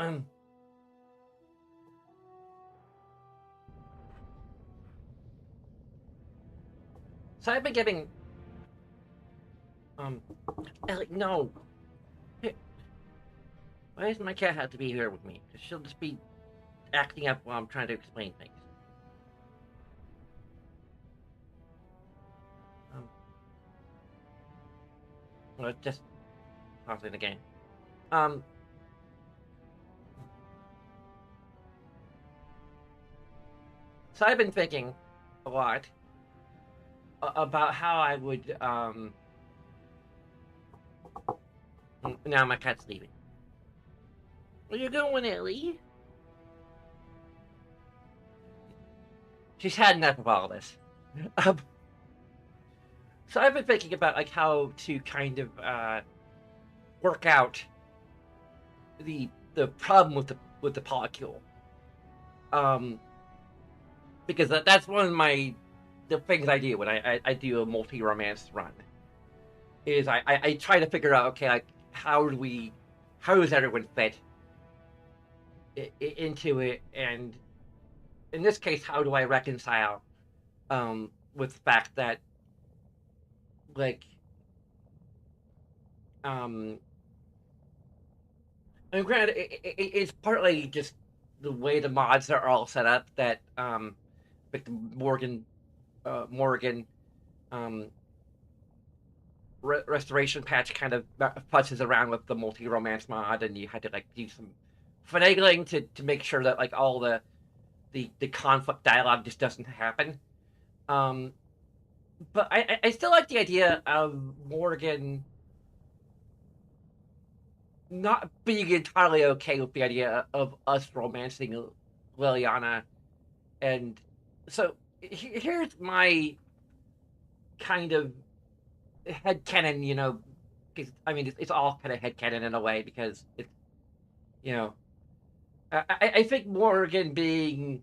Um, so I've been getting, um, Ellie, no. Hey, why does my cat have to be here with me? 'Cause she'll just be acting up while I'm trying to explain things. Um, well, just pausing the game. Um, so I've been thinking a lot about how I would, now my cat's leaving. Where you going, Ellie? She's had enough of all this. Um, so I've been thinking about like how to kind of work out the problem with the polycule. Um, because that's one of the things I do when I do a multi-romance run is I try to figure out, okay, like how does everyone fit into it, and in this case, how do I reconcile with the fact that like um I mean, granted, it's partly just the way the mods are all set up that like the Morgan um restoration patch kind of futzes around with the multi romance mod, and you had to like do some finagling to make sure that like all the conflict dialogue just doesn't happen. Um, but I still like the idea of Morgan not being entirely okay with the idea of us romancing Liliana, and so here's my kind of headcanon, because I mean it's all kind of headcanon in a way because it's you know I think Morgan being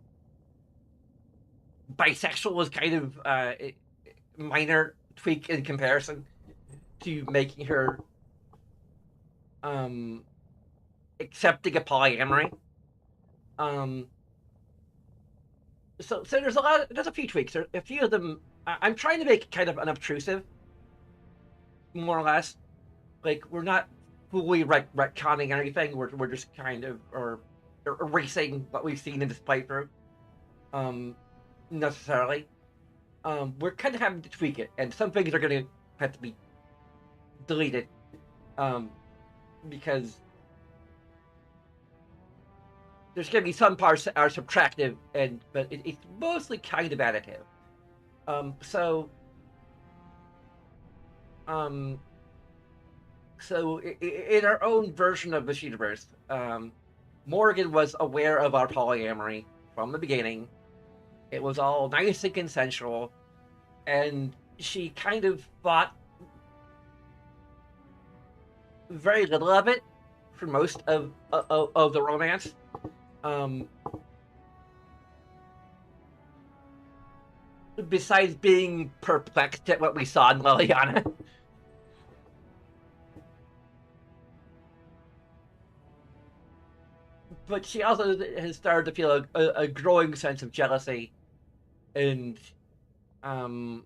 bisexual was kind of a minor tweak in comparison to making her um accepting a polyamory. Um, so there's a few tweaks. A few of them I'm trying to make kind of unobtrusive, more or less. Like we're not fully retconning anything. We're just kind of or erasing what we've seen in this playthrough. Um, necessarily. We're kind of having to tweak it, and some things are going to have to be deleted. Um, because there's going to be some parts that are subtractive, but it's mostly kind of additive. Um, so, um, so in our own version of this universe, Morgan was aware of our polyamory from the beginning. It was all nice and consensual, and she kind of thought very little of it for most of the romance. Um, besides being perplexed at what we saw in Liliana. But she also has started to feel a growing sense of jealousy and um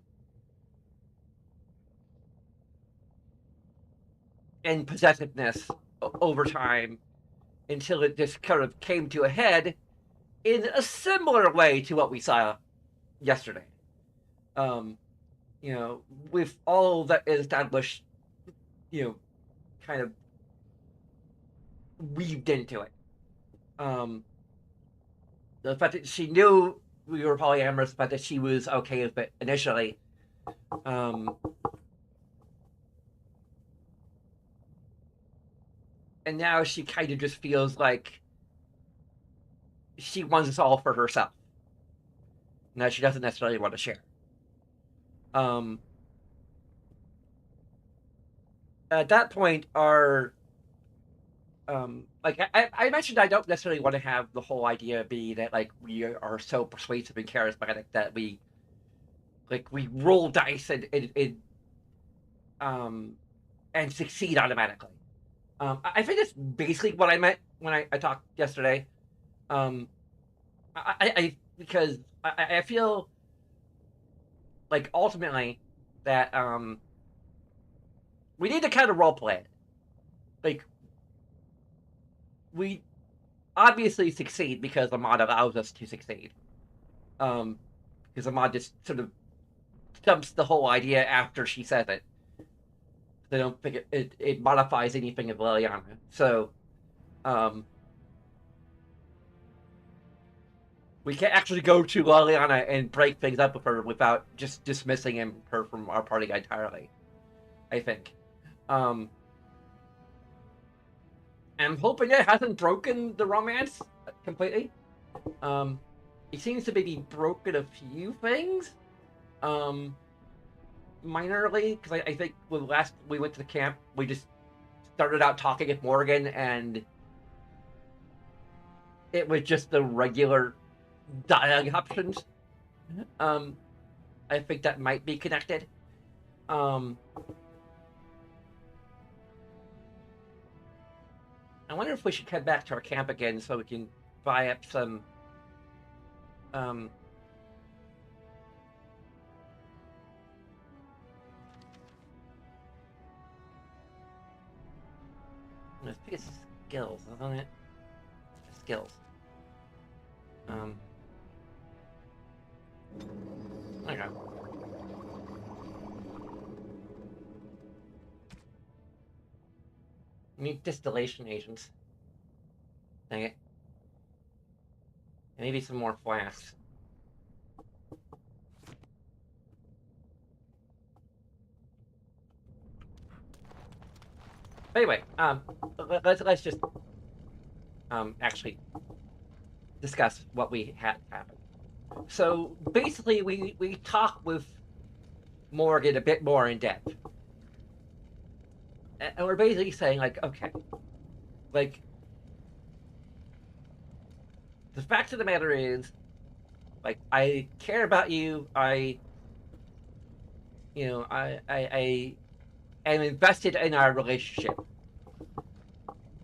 and possessiveness over time until it just kind of came to a head in a similar way to what we saw yesterday. Um, you know, with all that is established, you know, kind of weaved into it. Um, the fact that she knew we were polyamorous, the fact that she was okay with it initially. Um, and now she kind of just feels like she wants us all for herself. Now she doesn't necessarily want to share. Um, at that point, our like I mentioned, I don't necessarily want to have the whole idea be that like we are so persuasive and charismatic that we roll dice um and succeed automatically. I think that's basically what I meant when I talked yesterday. Um, because I feel like ultimately that we need to kind of role play it. Like we obviously succeed because the mod allows us to succeed. Because the mod just sort of dumps the whole idea after she says it. They don't think it modifies anything of Liliana. So um, we can actually go to Liliana and break things up with her without just dismissing her from our party entirely, I think. And I'm hoping it hasn't broken the romance completely. Um, it seems to maybe broken a few things, minorly, because I think when last we went to the camp, we just started out talking with Morgan, and it was just the regular dialogue options. Um, I think that might be connected. I wonder if we should head back to our camp again so we can buy up some. Let's pick skills, isn't it? Skills. Okay. Need distillation agents. Dang it. Maybe some more flasks. But anyway, let's just actually discuss what we had happen. So basically, we talk with Morgan a bit more in depth, and we're basically saying like, okay, like the fact of the matter is, like I care about you. I am invested in our relationship,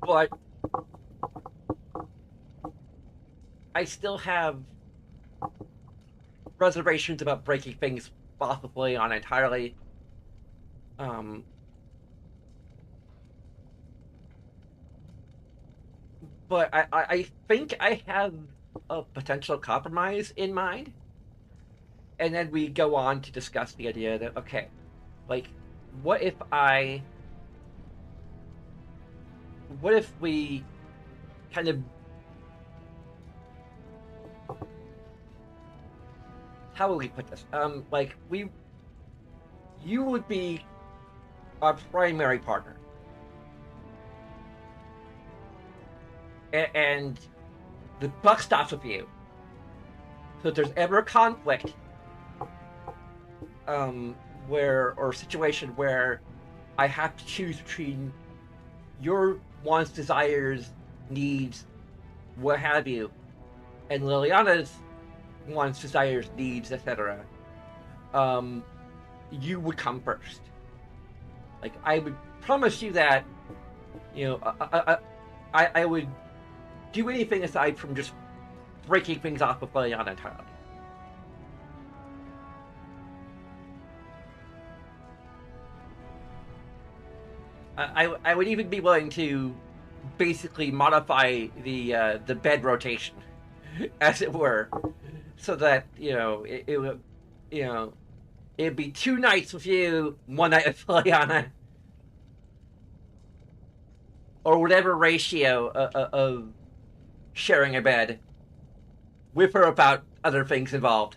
but I still have reservations about breaking things possibly on entirely. But I think I have a potential compromise in mind. And then we go on to discuss the idea that, okay, like, what if I. What if we kind of. How will we put this? Like, we. You would be our primary partner. And the buck stops with you. So if there's ever a conflict, or a situation where I have to choose between your wants, desires, needs, what have you, and Liliana's wants, desires, needs, etc., you would come first. Like, I would promise you that, I would do anything aside from just breaking things off with Liliana entirely. I would even be willing to basically modify the bed rotation, as it were, so that it would it'd be 2 nights with you, 1 night with Liliana, or whatever ratio of sharing a bed with her about other things involved.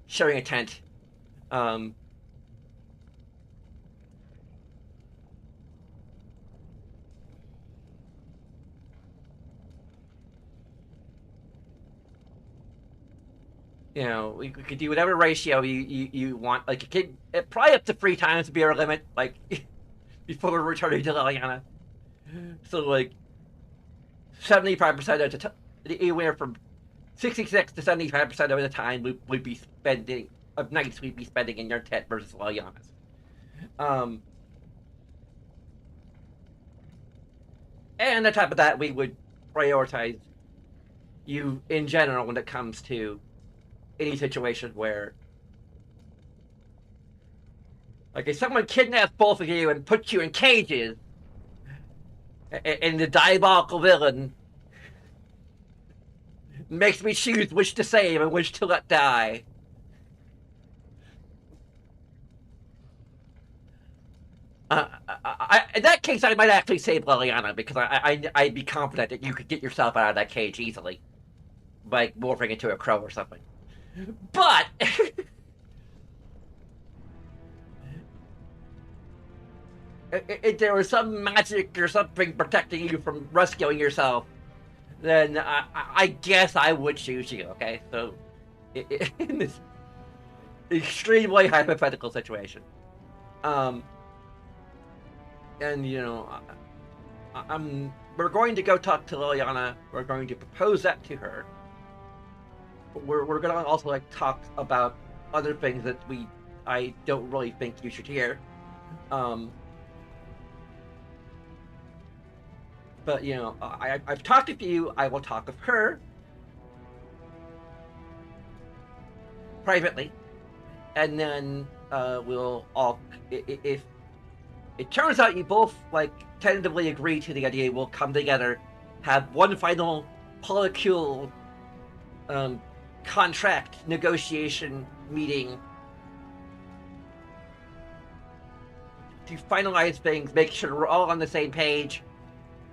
Sharing a tent. We could do whatever ratio you want. Like, it could probably up to 3 times to be our limit. Like, before we're returning to Liliana. So like 75% of the time, anywhere from 66 to 75% of the time we'd be spending of nights we'd be spending in your tent versus Liliana's. And on top of that, we would prioritize you in general when it comes to any situation where, like, if someone kidnaps both of you and puts you in cages, and the diabolical villain makes me choose which to save and which to let die. In that case, I might actually save Liliana because I'd be confident that you could get yourself out of that cage easily, by morphing into a crow or something. But if there was some magic or something protecting you from rescuing yourself, then I guess I would choose you. Okay, so in this extremely hypothetical situation, and you know, we're going to go talk to Liliana. We're going to propose that to her. We're going to also like talk about other things that I don't really think you should hear. But you know, I've talked to you. I will talk of her privately, and then we'll all, if it turns out you both like tentatively agree to the idea, we'll come together, have one final polycule contract negotiation meeting to finalize things, make sure we're all on the same page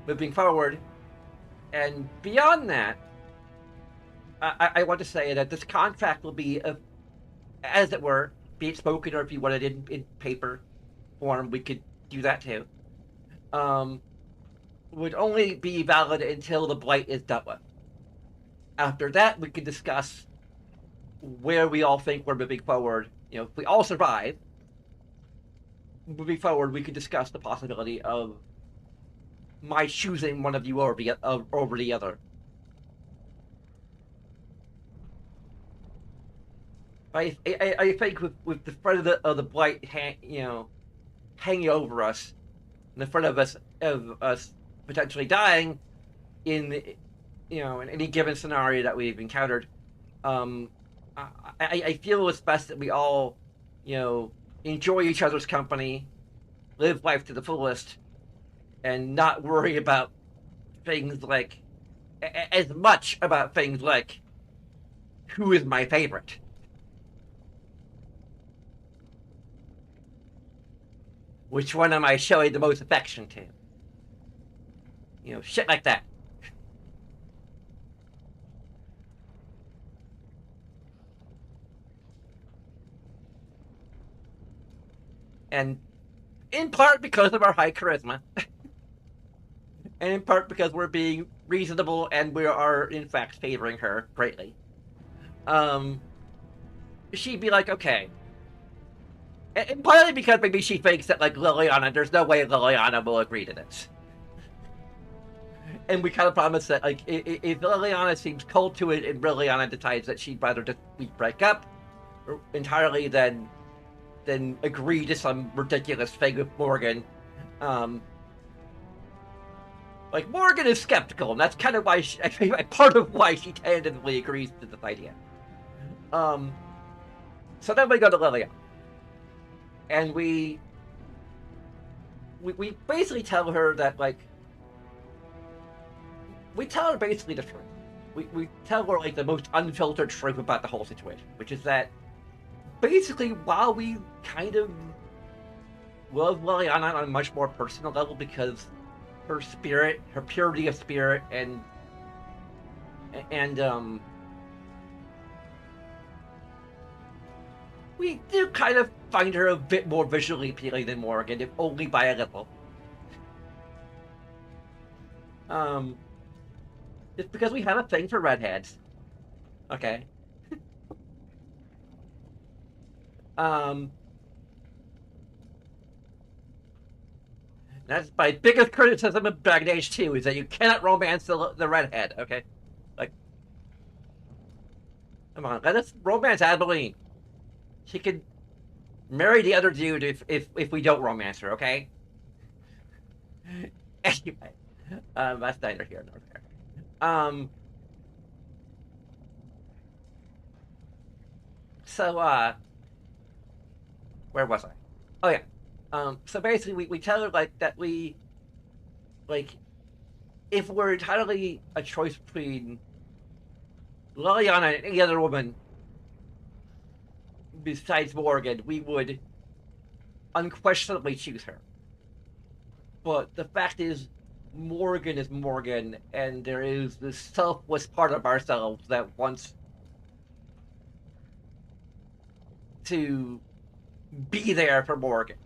moving forward. And beyond that, I want to say that this contract will be, as it were, be it spoken, or if you want it in paper form, we could do that too. Would only be valid until the blight is dealt with. After that, we can discuss where we all think we're moving forward. You know, if we all survive, moving forward, we could discuss the possibility of my choosing one of you over the other. I think with the threat of the blight, hanging over us, and the threat of us potentially dying in any given scenario that we've encountered, I feel it's best that we all, enjoy each other's company, live life to the fullest, and not worry about things like, as much about things like, who is my favorite? Which one am I showing the most affection to? Shit like that. And in part because of our high charisma, and in part because we're being reasonable and we are, in fact, favoring her greatly, she'd be like, okay. And partly because maybe she thinks that, like, Liliana, there's no way Liliana will agree to this. And we kind of promise that, like, if Liliana seems cold to it and Liliana decides that she'd rather just break up entirely than agree to some ridiculous thing with Morgan. Like, Morgan is skeptical, and that's kind of why I think part of why she tentatively agrees to this idea. So then we go to Liliana. And we basically tell her that, like, we tell her basically the truth. We tell her, like, the most unfiltered truth about the whole situation, which is that basically, while we kind of love Liliana on a much more personal level because her spirit, her purity of spirit, and we do kind of find her a bit more visually appealing than Morgan, if only by a little. It's because we have a thing for redheads. Okay. That's my biggest criticism of Dragon Age 2, is that you cannot romance the redhead, okay? Like, come on, let us romance Adeline. She could marry the other dude if we don't romance her, okay? Anyway, That's neither here nor there. So where was I? Oh yeah. So basically we tell her like that we like if we're entirely a choice between Liliana and any other woman besides Morgan, we would unquestionably choose her. But the fact is Morgan, and there is this selfless part of ourselves that wants to be there for Morgan.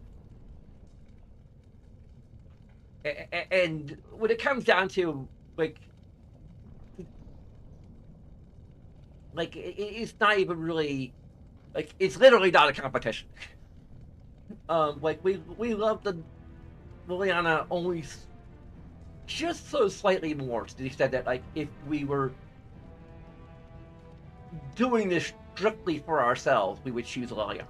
And when it comes down to like it's not even really like it's literally not a competition. Like we love the Liliana only just so slightly more to the extent that like if we were doing this strictly for ourselves, we would choose Liliana.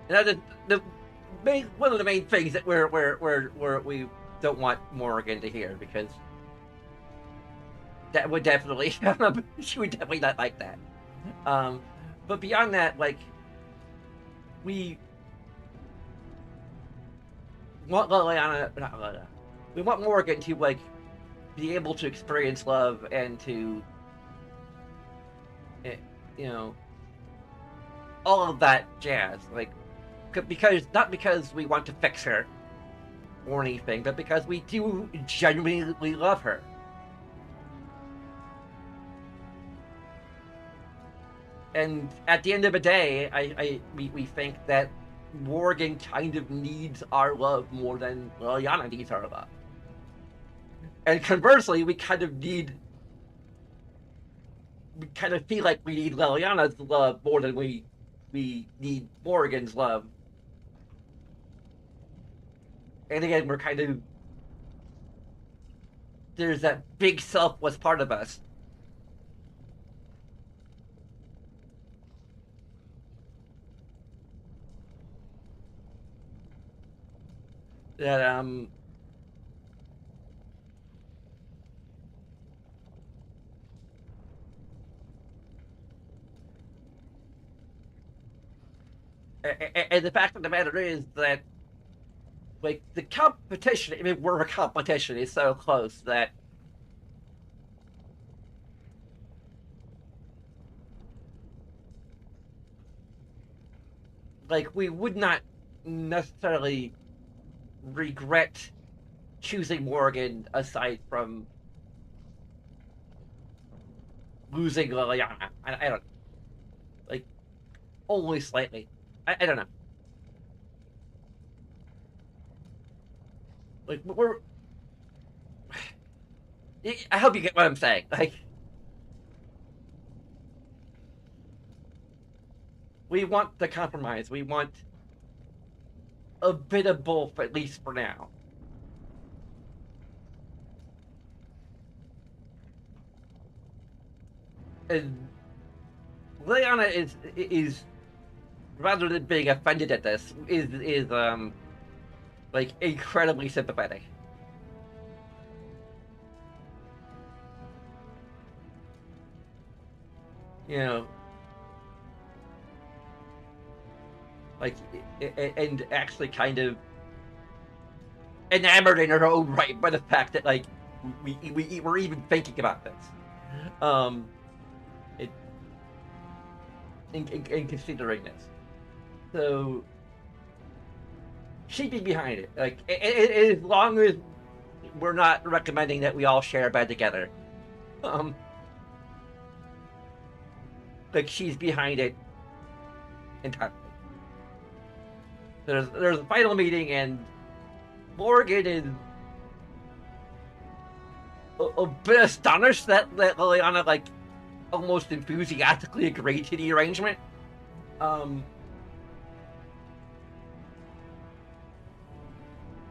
And one of the main things that we don't want Morgan to hear because that would definitely she would definitely not like that. Um, but beyond that, like we want Liliana, not Liliana, we want Morgan to like be able to experience love and to, you know, all of that jazz. Like because not because we want to fix her or anything, but because we do genuinely love her. And at the end of the day, we think that Morgan kind of needs our love more than Liliana needs our love. And conversely, we kind of feel like we need Liliana's love more than we need Morgan's love. And again, we're kind of there's that big selfless part of us that and the fact of the matter is that like the competition, I mean, we're a competition is so close that like we would not necessarily regret choosing Morgan aside from losing Liliana. I don't like only slightly. I don't know. Like we're. I hope you get what I'm saying. Like we want the compromise. We want a bit of both, at least for now. And Liliana is rather than being offended at this, is like incredibly sympathetic. You know, like and actually kind of enamored in her own right by the fact that like we were even thinking about this. Um, it, in considering this, so she'd be behind it. Like as long as we're not recommending that we all share a bed together. Um, like she's behind it entirely. There's a final meeting and Morgan is a bit astonished that Liliana like almost enthusiastically agreed to the arrangement. Um,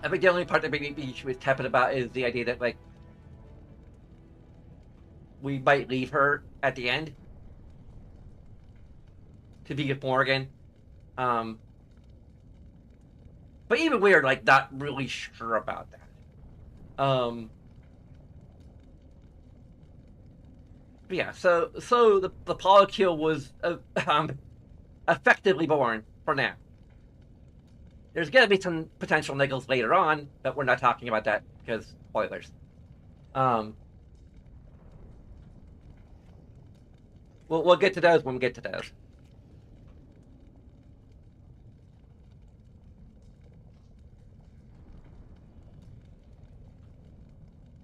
I think the only part that maybe she was tepid about is the idea that like we might leave her at the end to be with Morgan. But even we're like not really sure about that. But yeah, so the polycule was effectively born for now. There's gonna be some potential niggles later on, but we're not talking about that because spoilers. We'll get to those when we get to those.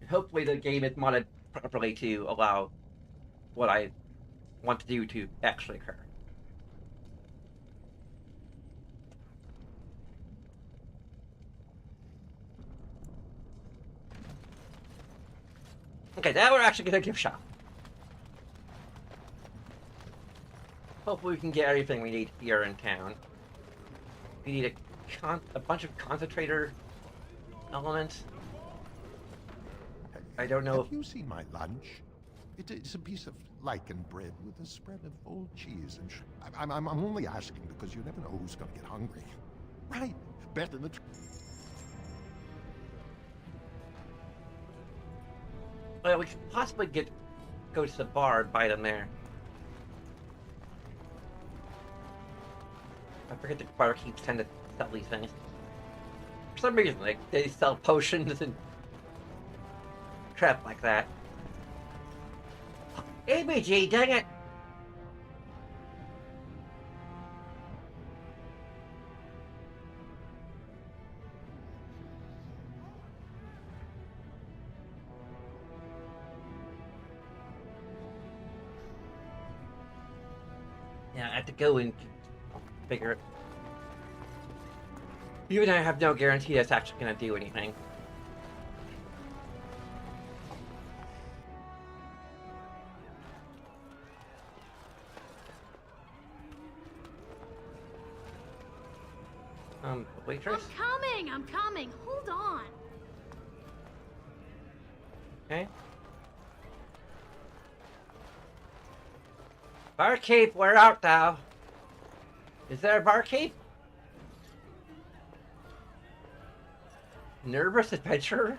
Hopefully the game is modded properly to allow what I want to do to actually occur. Okay, now we're actually gonna give a shot. Hopefully we can get everything we need here in town. We need a bunch of concentrator elements. I don't know. Have you seen my lunch? It's a piece of lichen bread with a spread of old cheese and I'm only asking because you never know who's going to get hungry. Right, bet in the... Well, we could possibly go to the bar and buy them there. I forget the barkeeps tend to sell these things. For some reason, like, they sell potions and crap like that. ABG, dang it! Yeah, I have to go and figure it. Even though I have no guarantee that's actually going to do anything. Waitress? I'm coming! Hold on! Okay. Barkeep, where art thou? Is there a barkeep? Nervous adventurer?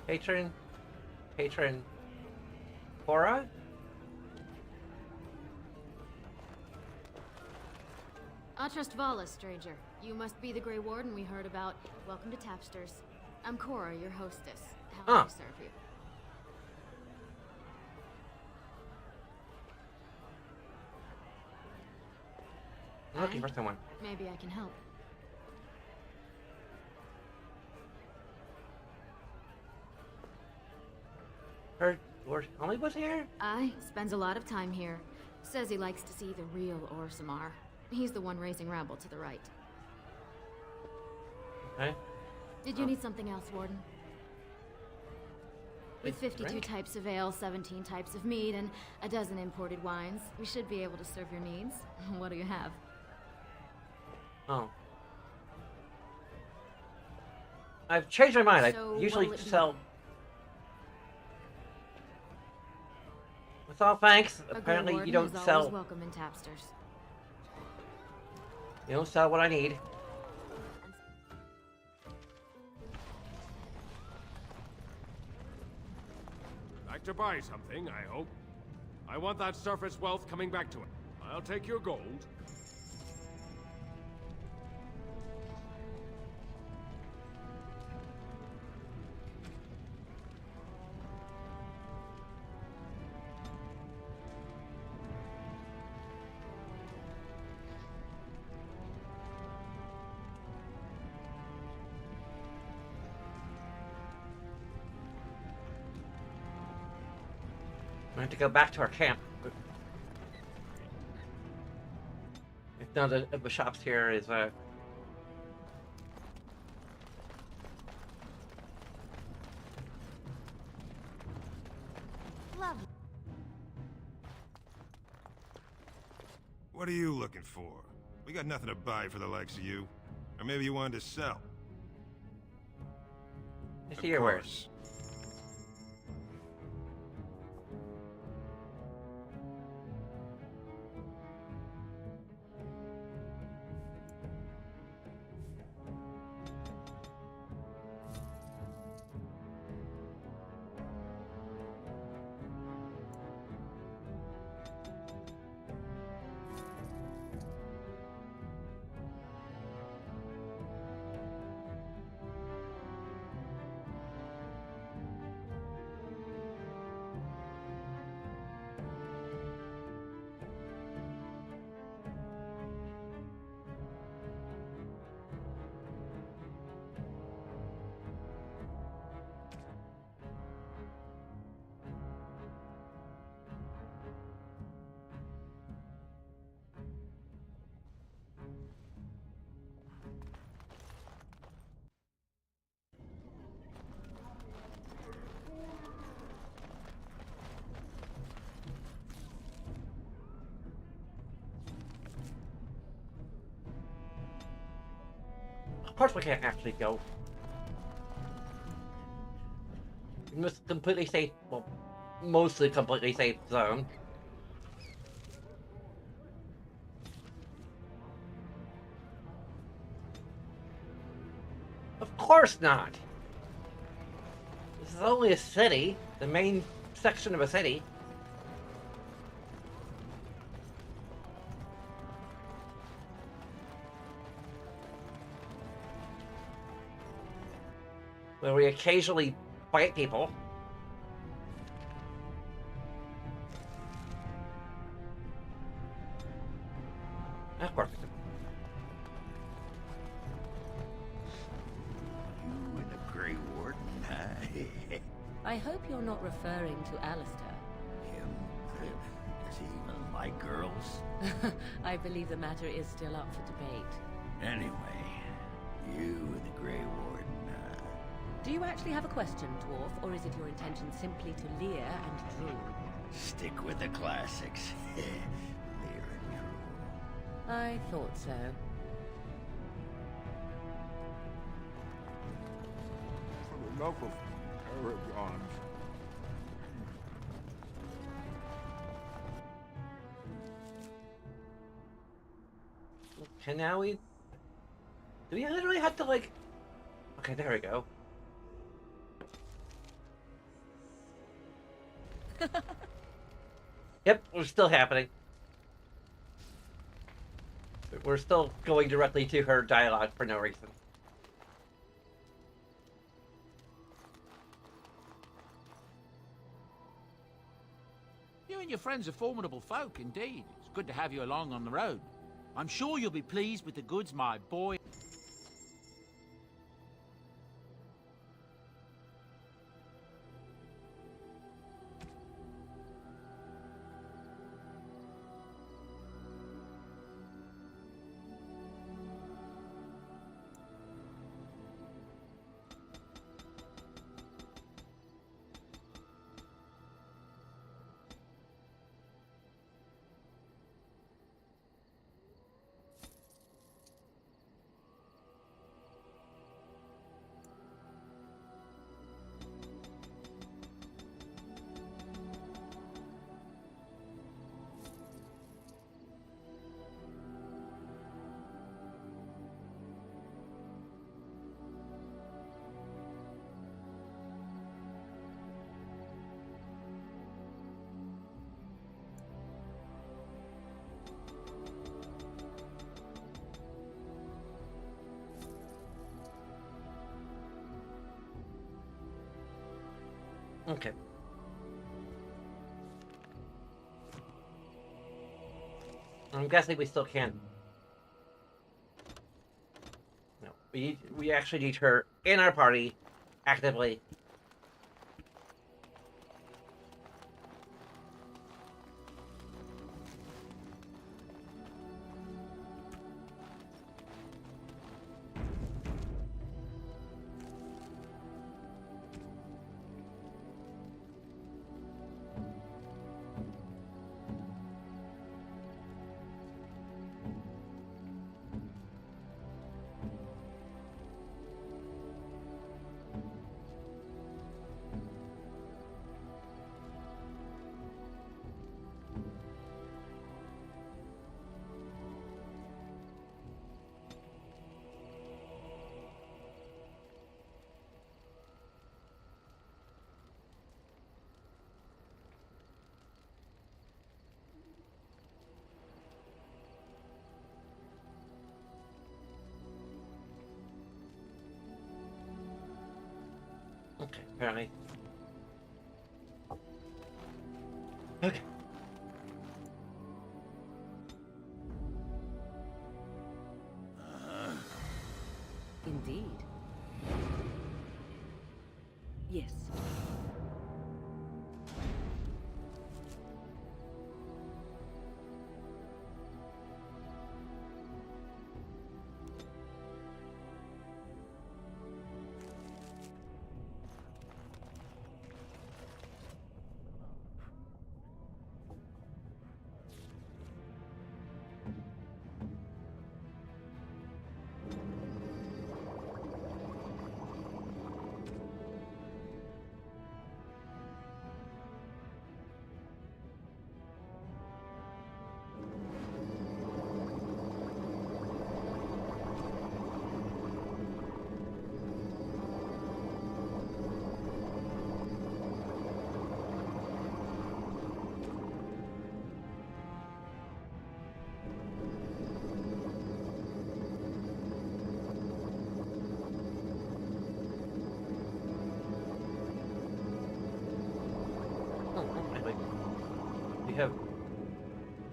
Patron? Cora? Trust Vala, stranger. You must be the Grey Warden we heard about. Welcome to Tapsters. I'm Cora, your hostess. How may I serve you? I'm looking for someone. Maybe I can help. Heard Lord Tommy was here? Aye, spends a lot of time here. Says he likes to see the real Orsamar. He's the one raising rabble to the right. Okay. Did you need something else, Warden? With 52 types of ale, 17 types of mead, and a dozen imported wines, we should be able to serve your needs. What do you have? Oh. I've changed my mind. So I usually what will it sell... be? With all thanks, A Grey apparently Warden you don't is sell... always welcome in Tapsters. You don't sell what I need. Like to buy something, I hope. I want that surface wealth coming back to it. I'll take your gold. We have to go back to our camp. If none of the shops here is Lovely. What are you looking for? We got nothing to buy for the likes of you. Or maybe you wanted to sell. I see your wares. Of course we can't actually go. In this completely safe, well, mostly completely safe zone. Of course not! This is only a city, the main section of a city. Where we occasionally fight people. Of course we can. You and the Grey Warden, huh? I hope you're not referring to Alistair. Him? Does he even like girls? I believe the matter is still up for debate. Anyway, you and the Grey Warden, Do you actually have a question, Dwarf, or is it your intention simply to leer and drool? stick with the classics. Lear and drool. I thought so. For the love of Paragon. Okay, now we... Do we literally have to, like... Okay, there we go. Yep, we're still happening. We're still going directly to her dialogue for no reason. You and your friends are formidable folk, indeed. It's good to have you along on the road. I'm sure you'll be pleased with the goods my boy... Okay. I'm guessing we still can't. No, we actually need her in our party, actively. Okay, apparently. Okay. Indeed. Yes.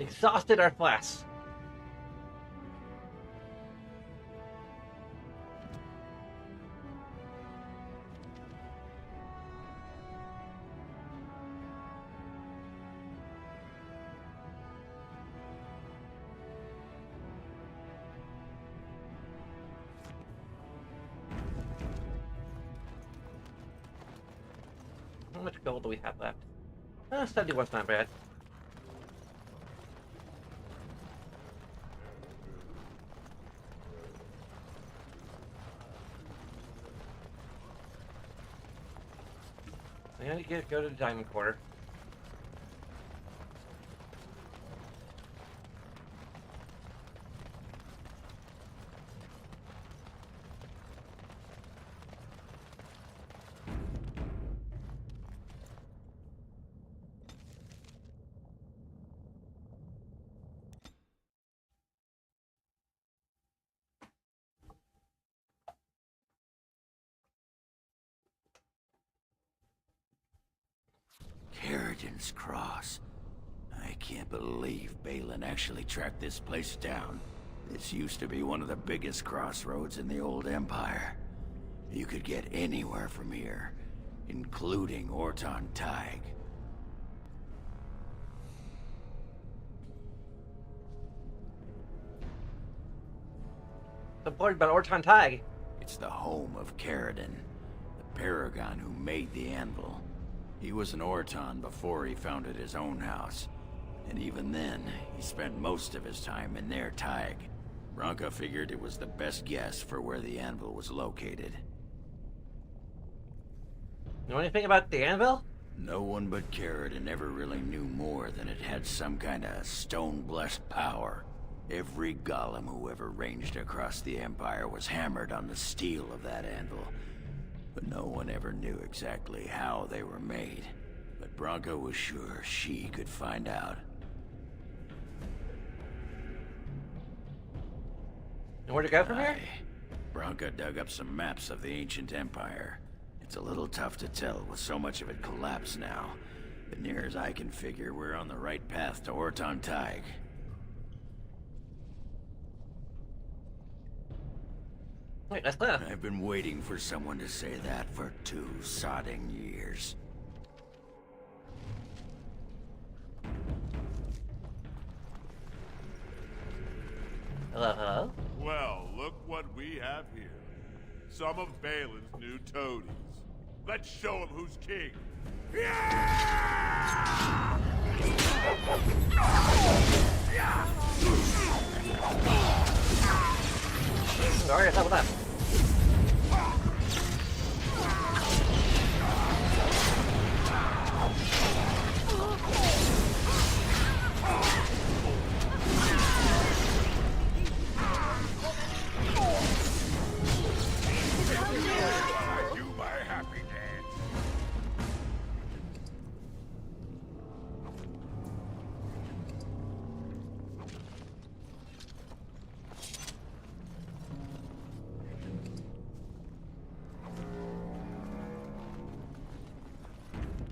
Exhausted our class. How much gold do we have left? 71's not bad. I gotta go to the diamond quarter. Carrigan's Cross. I can't believe Balin actually tracked this place down. This used to be one of the biggest crossroads in the old Empire. You could get anywhere from here, including Orton Tig. The part about Orton Tig. It's the home of Caridin, the paragon who made the anvil. He was an Orton before he founded his own house. And even then, he spent most of his time in their Tig. Branka figured it was the best guess for where the anvil was located. Know anything about the anvil? No one but Caridin ever really knew more than it had some kind of stone-blessed power. Every golem who ever ranged across the Empire was hammered on the steel of that anvil. But no one ever knew exactly how they were made. But Branka was sure she could find out. And where to go from here? Branka dug up some maps of the ancient Empire. It's a little tough to tell with so much of it collapsed now. But near as I can figure, we're on the right path to Orton Tig. Wait, that's clear. I've been waiting for someone to say that for 2 sodding years. Hello, hello? Well, look what we have here. Some of Balin's new toadies. Let's show him who's king. Sorry, it's up. Do my happy dance.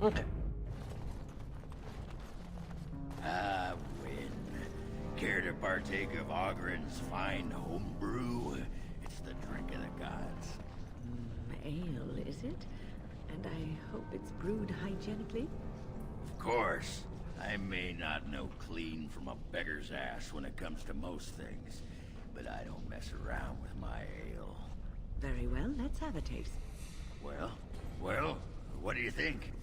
Okay. I win. Care to partake of Ogren's fine homebrew? It's the drink of the gods. Ale, is it? And I hope it's brewed hygienically? Of course. I may not know clean from a beggar's ass when it comes to most things, but I don't mess around with my ale. Very well, let's have a taste. Well, what do you think?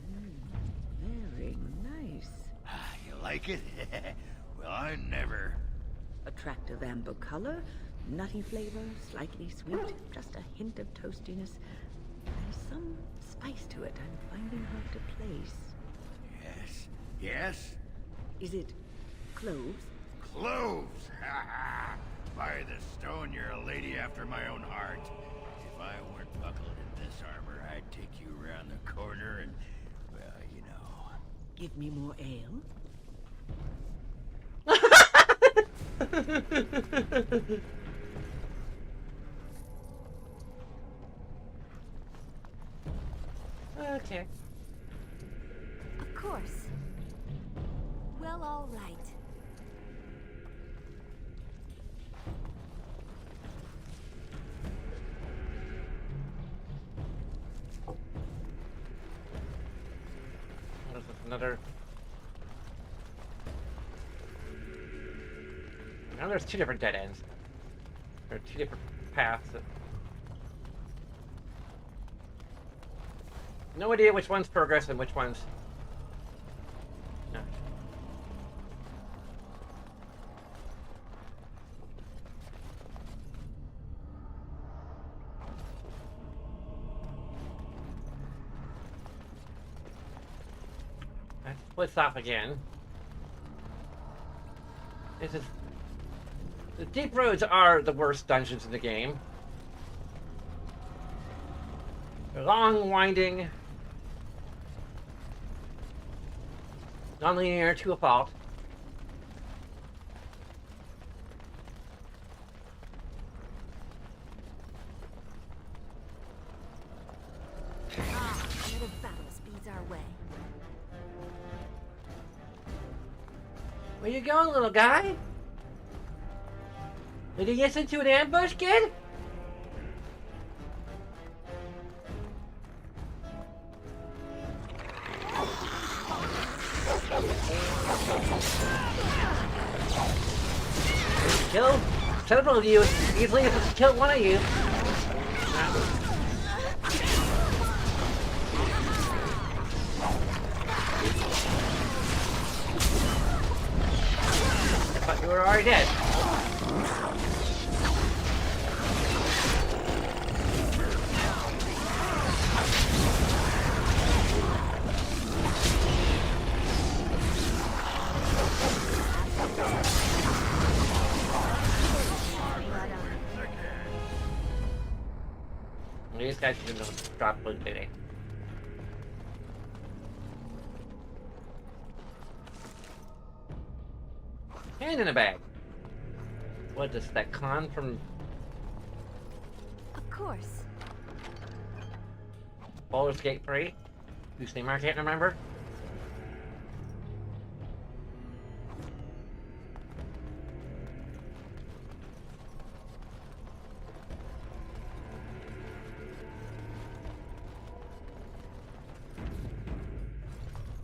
Very nice. You like it? Well, I never... Attractive amber color, nutty flavor, slightly sweet, just a hint of toastiness. There's some spice to it I'm finding hard to place. Yes. Yes? Is it cloves? Cloves! By the stone, you're a lady after my own heart. If I weren't buckled in this armor, I'd take you around the corner and, well, you know. Give me more ale? Okay. Of course. Well, all right. another... Now there's 2 different dead ends. There are 2 different paths that... No idea which one's progress and which one's... No. That splits off again. This is... The deep roads are the worst dungeons in the game. They're long, winding, non-linear to a fault. Another battle speeds our way. Where you going, little guy? Did you get into an ambush, kid? Kill several of you as easily as it's kill one of you. I thought you were already dead. These guys shouldn't drop loot today. Hand in a bag. What is that con from Of course. Baldur's Gate 3? Whose name I can't remember?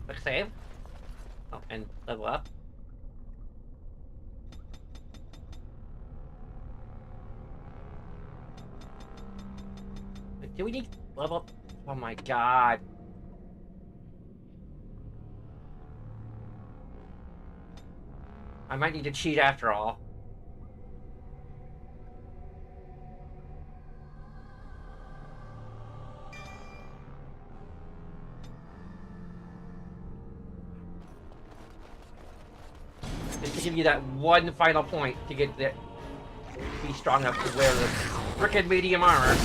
Quick save. Oh, and level up. Do we need level up? Oh my god. I might need to cheat after all. Just to give you that one final point to get the be strong enough to wear the frickin' medium armor.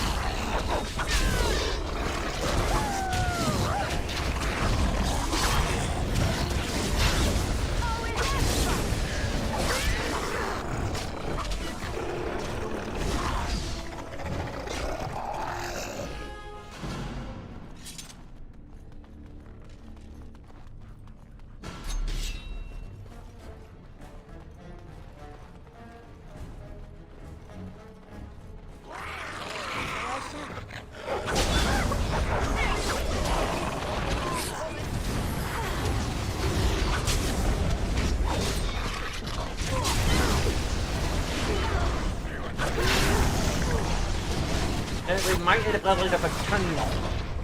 And we might end up leveling up a ton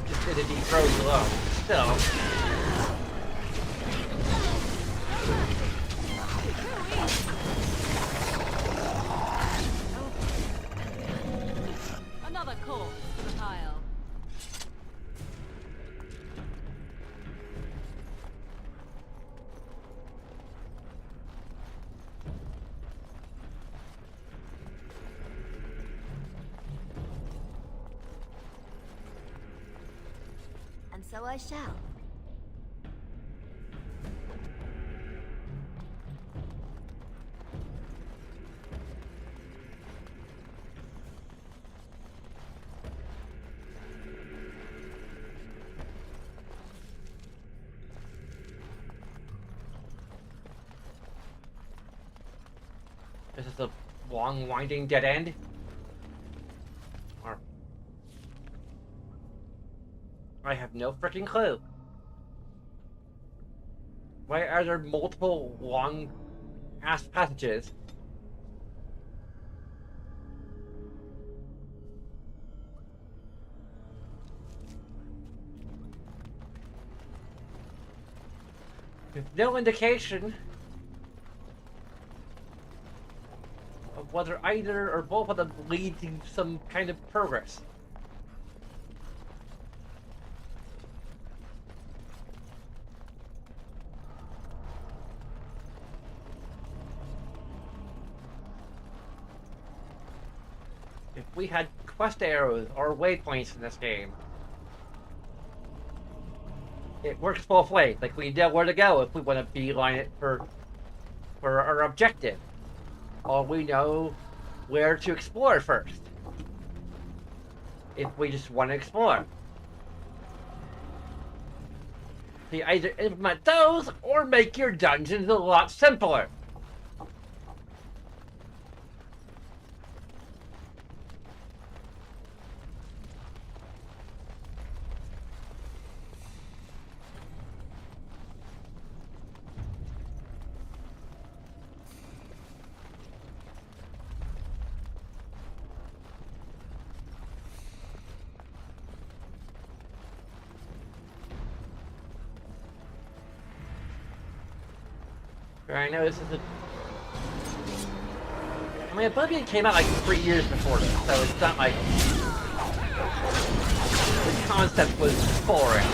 just in a deep road below. Still. Another corpse to the pile. And so I shall. This is a long, winding dead end. Or I have no freaking clue. Why are there multiple long ass passages? With no indication of whether either or both of them lead to some kind of progress. If we had quest arrows or waypoints in this game, it works both ways. Like, we know where to go if we want to beeline it for our objective. Or we know where to explore first, if we just want to explore. So you either implement those, or make your dungeons a lot simpler. I know this is a... I mean, Oblivion came out like 3 years before this, so it's not like... The concept was foreign.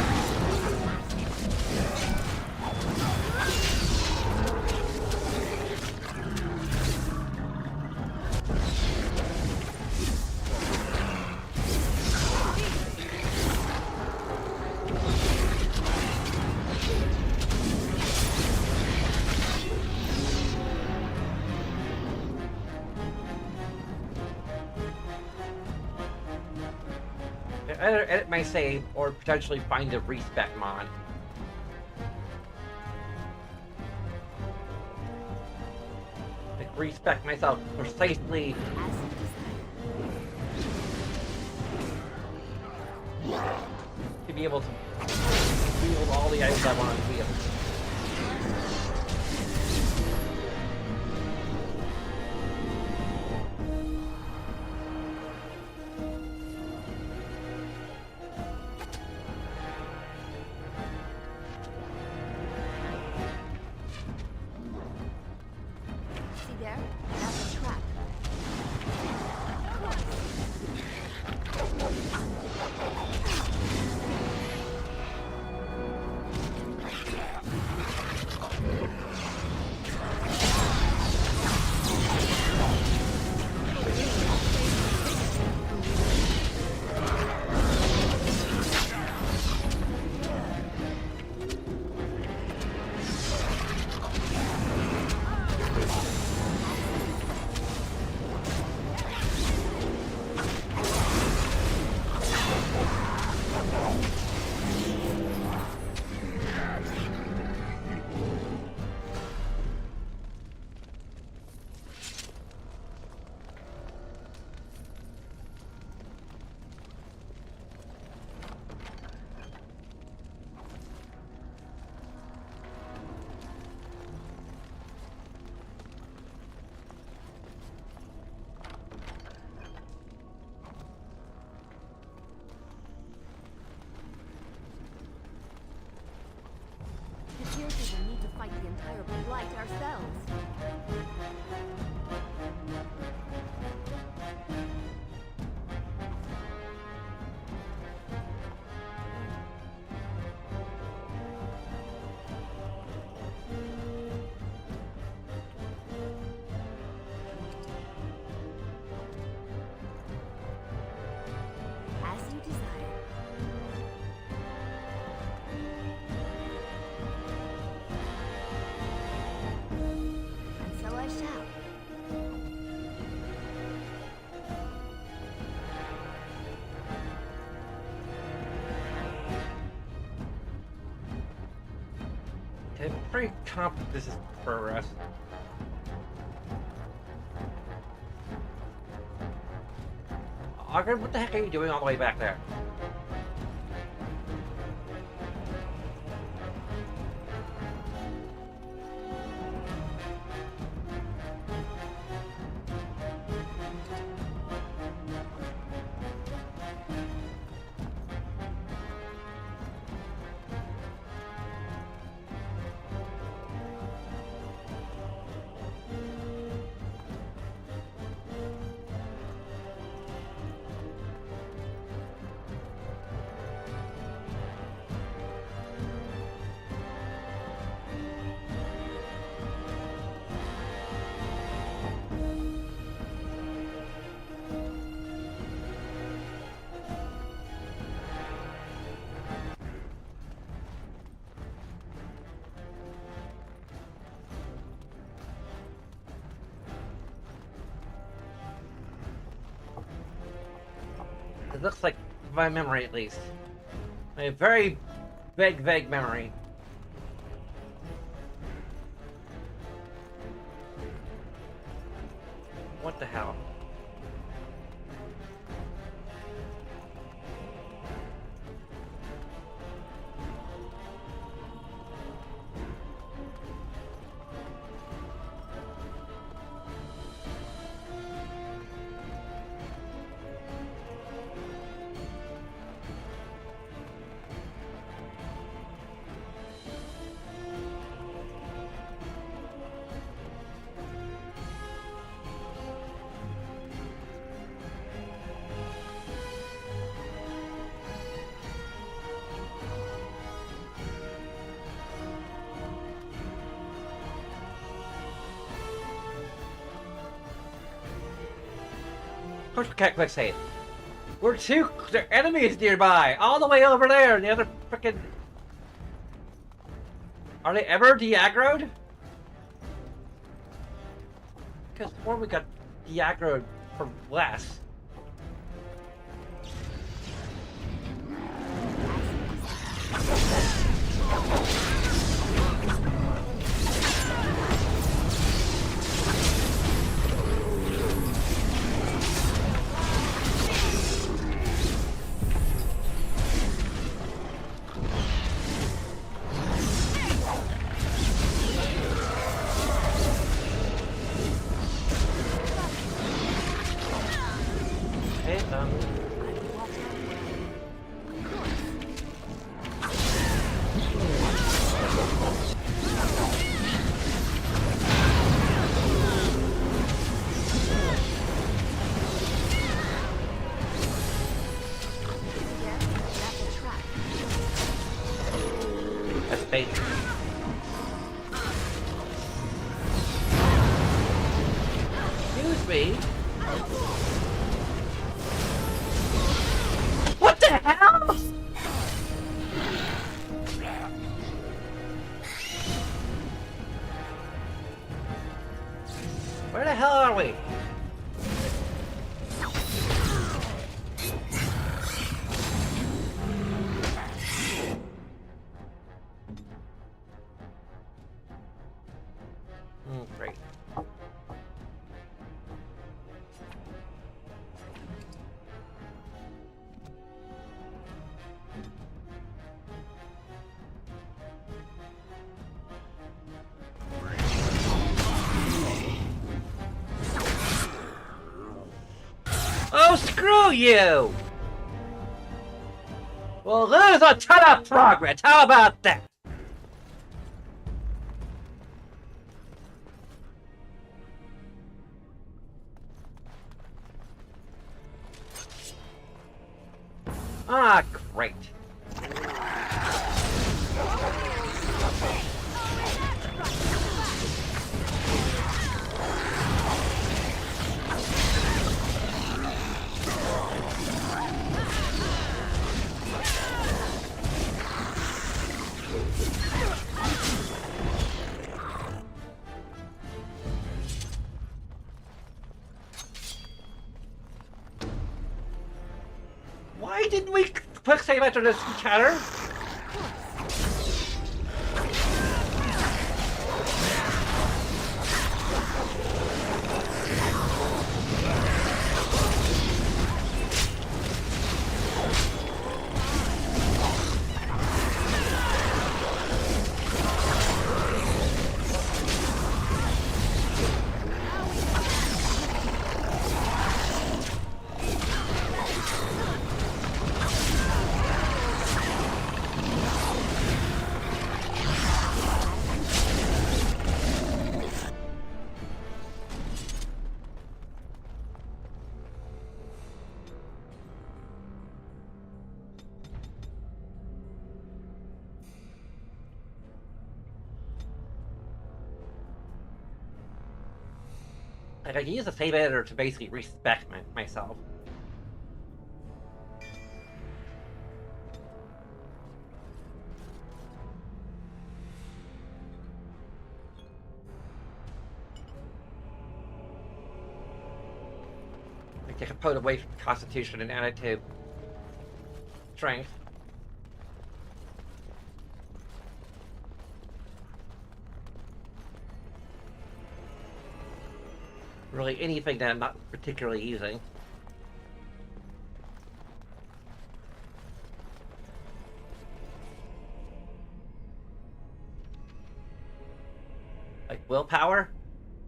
Either edit my save or potentially find a respec mod. Like, respec myself precisely to be able to wield all the items I want to wield. I'm pretty confident this is progress. Augur, what the heck are you doing all the way back there? It looks like, my memory at least. A very vague memory. What the hell? Quick save. We're two enemies nearby, all the way over there, and the other frickin'. Are they ever de-aggroed? Because before we got de-aggroed for less. Excuse me. What the hell? Where the hell are we? Great. Oh, screw you! We'll lose a ton of progress. How about that? Ah, great. Why didn't we quick save after this encounter? Like, I can use the save editor to basically respec myself. Like, I can put away from Constitution and add it to strength. Really anything that I'm not particularly using. Like willpower,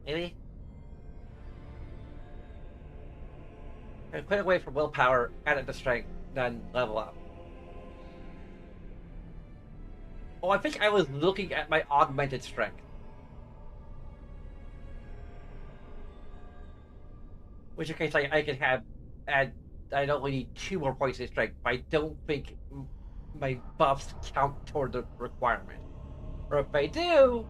maybe? I put away from willpower, add it to strength, then level up. Oh, I think I was looking at my augmented strength. Which in case I could add, I'd only need 2 more points of strength, but I don't think my buffs count toward the requirement. Or if they do...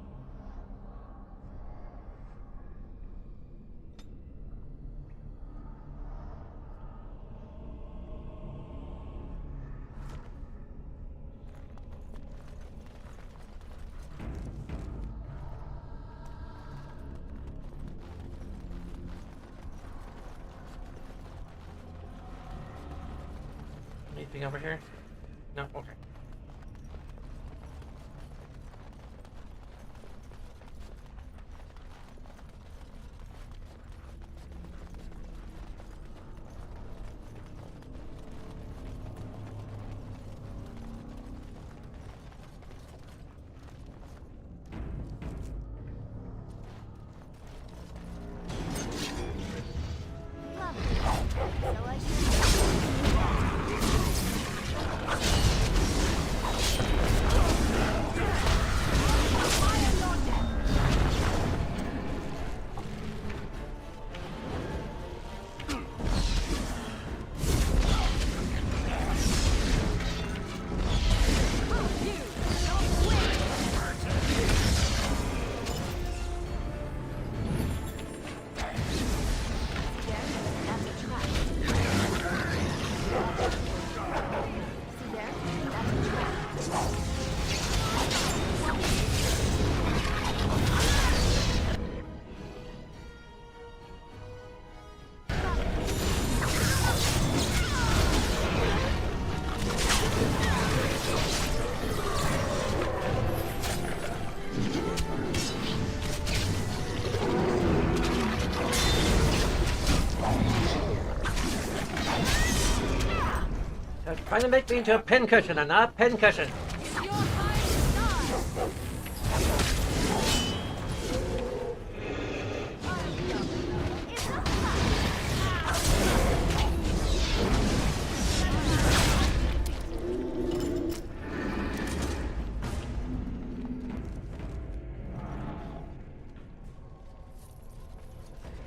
Anything over here? No? Okay. So I shall. They're trying to make me into a pincushion and not a pincushion.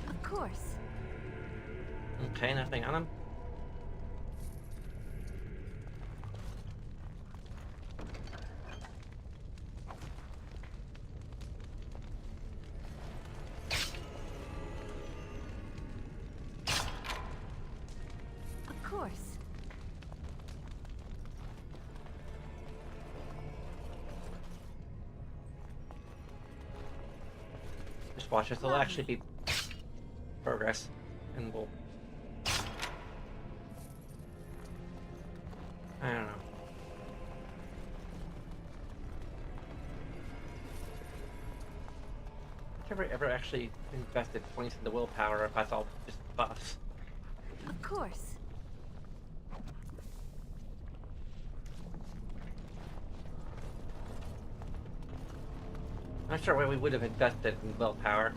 Of course. Okay, nothing on him. Of course. Just watch this. There'll actually be progress, and we'll... I don't know. I've never ever actually invested points into willpower if that's all just buffs. Of course. I'm not sure why we would have invested in willpower.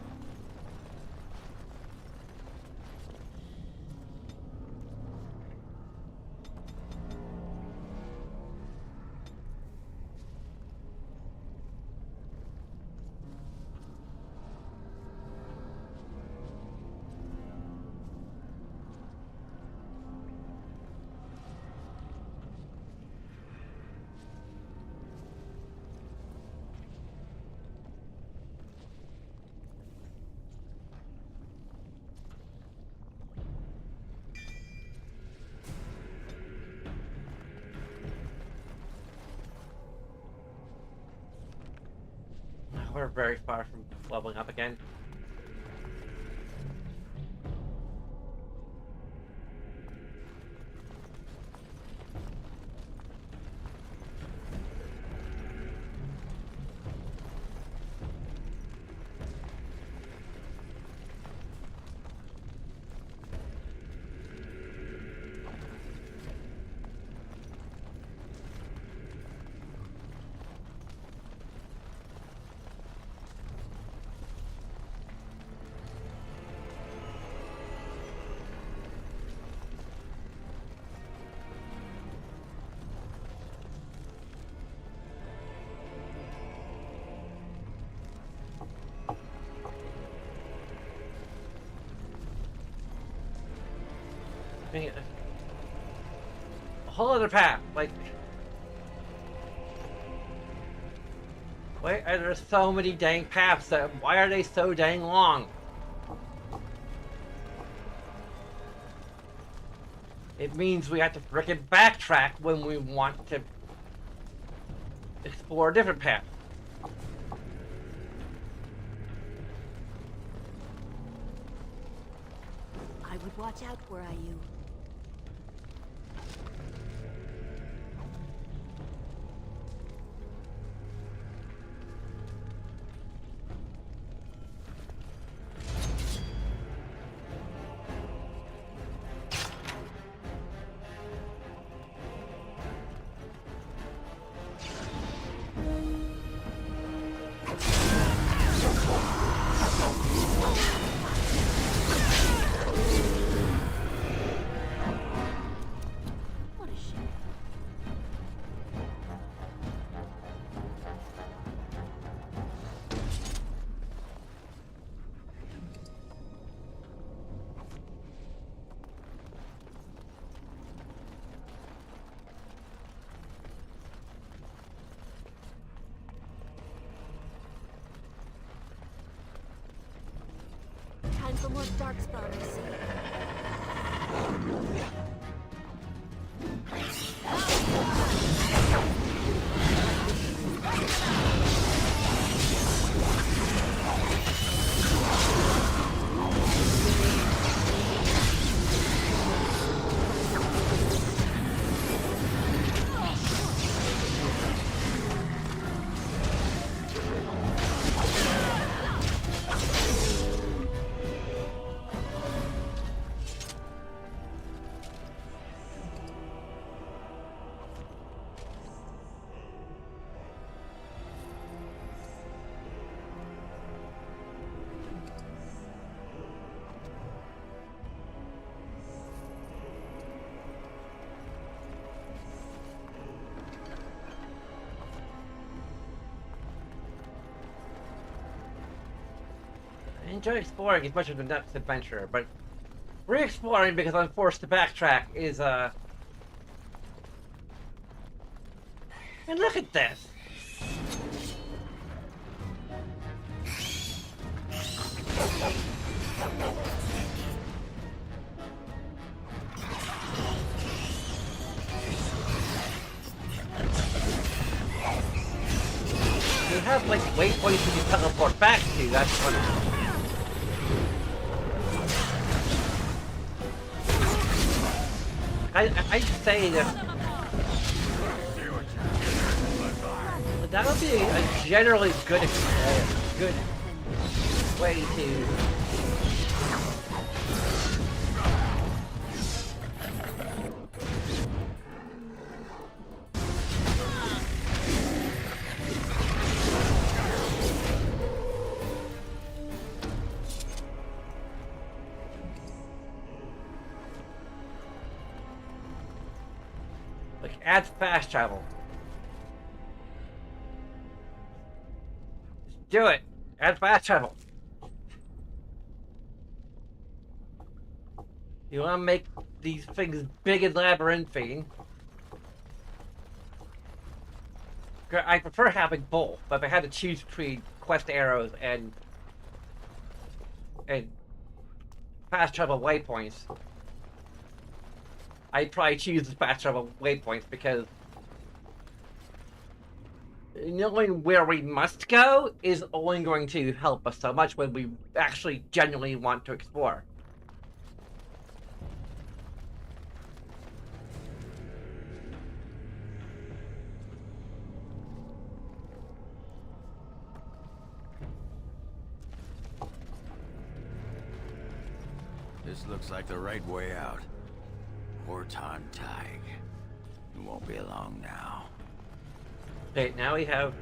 We're very far from leveling up again. I mean, a whole other path. Like, why are there so many dang paths? Why are they so dang long? It means we have to frickin' backtrack when we want to explore a different path. I would watch out were I you. What a shame. Time for more darkspawn, I see. I enjoy exploring as much as the next adventure, but re-exploring because I'm forced to backtrack is, And look at this! We have, like, waypoints we can teleport back to, that's what... I say that that would be a generally good way to add fast travel. Just do it. Add fast travel. You want to make these things big and labyrinthine. I prefer having both, but if I had to choose between quest arrows and fast travel waypoints, I'd probably choose the fast travel waypoints because knowing where we must go is only going to help us so much when we actually genuinely want to explore. This looks like the right way out. Horton Tig. It won't be long now. Okay, now we have...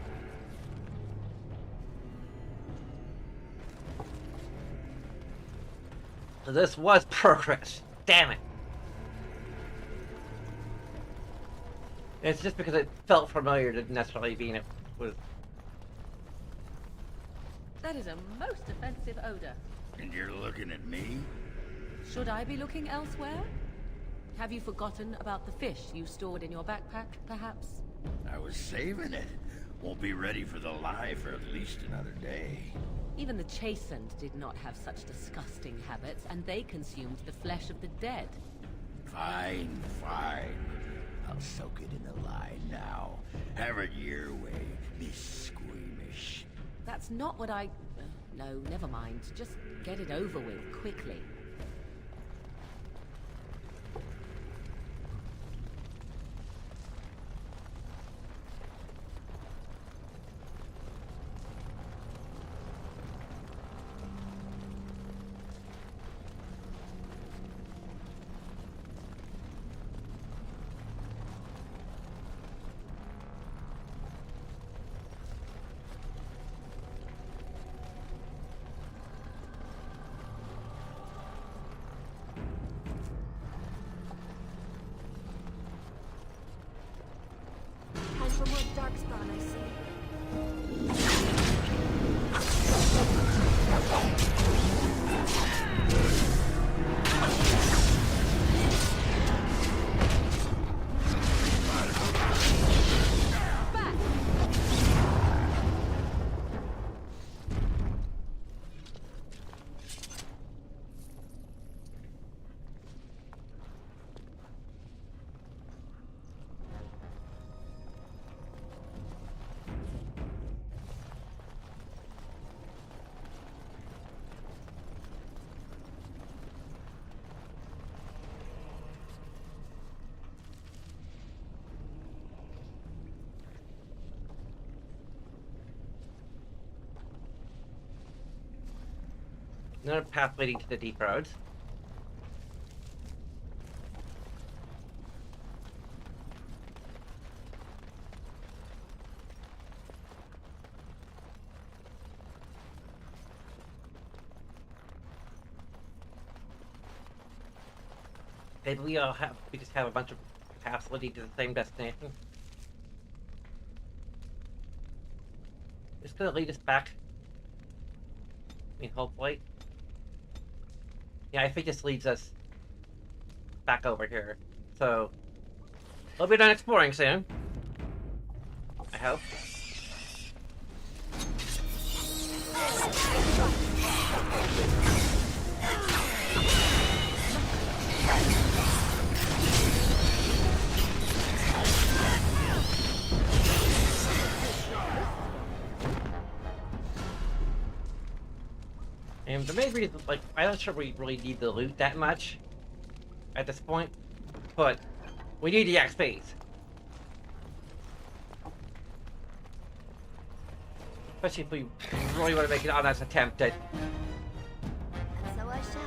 So this was progress. Damn it. It's just because it felt familiar, didn't necessarily mean it was... That is a most offensive odor. And you're looking at me? Should I be looking elsewhere? Have you forgotten about the fish you stored in your backpack, perhaps? I was saving it. Won't be ready for the lie for at least another day. Even the Chastened did not have such disgusting habits, and they consumed the flesh of the dead. Fine, fine. I'll soak it in the lie now. Have it your way, Miss Squeamish. That's not what I... No, never mind. Just get it over with, quickly. Time for more darkspawn, I see. Another path leading to the deep roads. Maybe we just have a bunch of paths leading to the same destination. It's gonna lead us back. I mean, hopefully. Yeah, I think this leads us back over here. So, we'll be done exploring soon. I hope. And the main reason, like, I'm not sure we really need the loot that much at this point, but we need the XPs. Especially if we really want to make an honest attempt at... So I shall.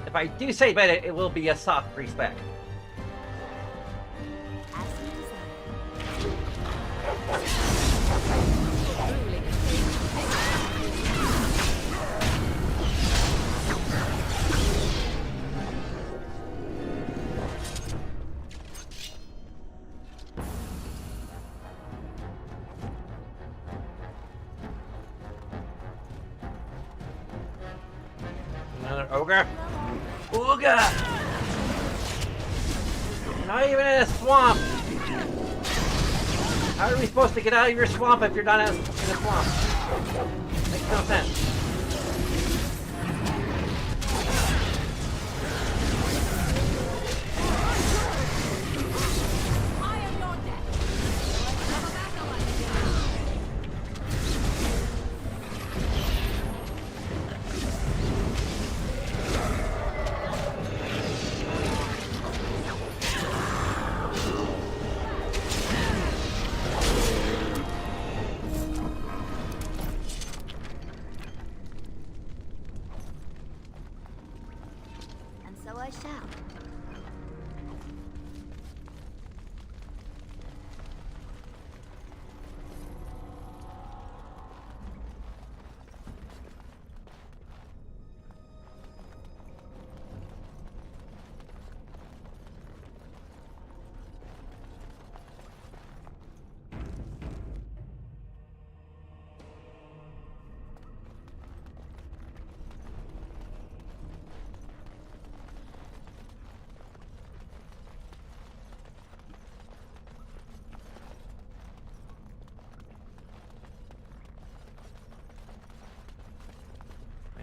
If I do say about it, it will be a soft respec. Another ogre? Ooga! Not even in a swamp! How are we supposed to get out of your swamp if you're not in a swamp? Makes no sense.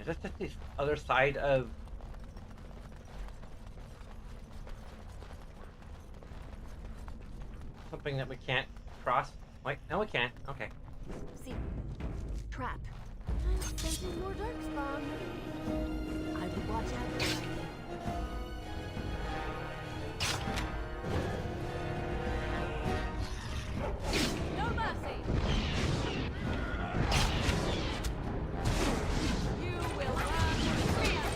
this just the other side of... something that we can't cross? Wait, no we can't. Okay. See. Trap. I'm sensing more darkspawn. I would watch out for you. No mercy! You will run freely!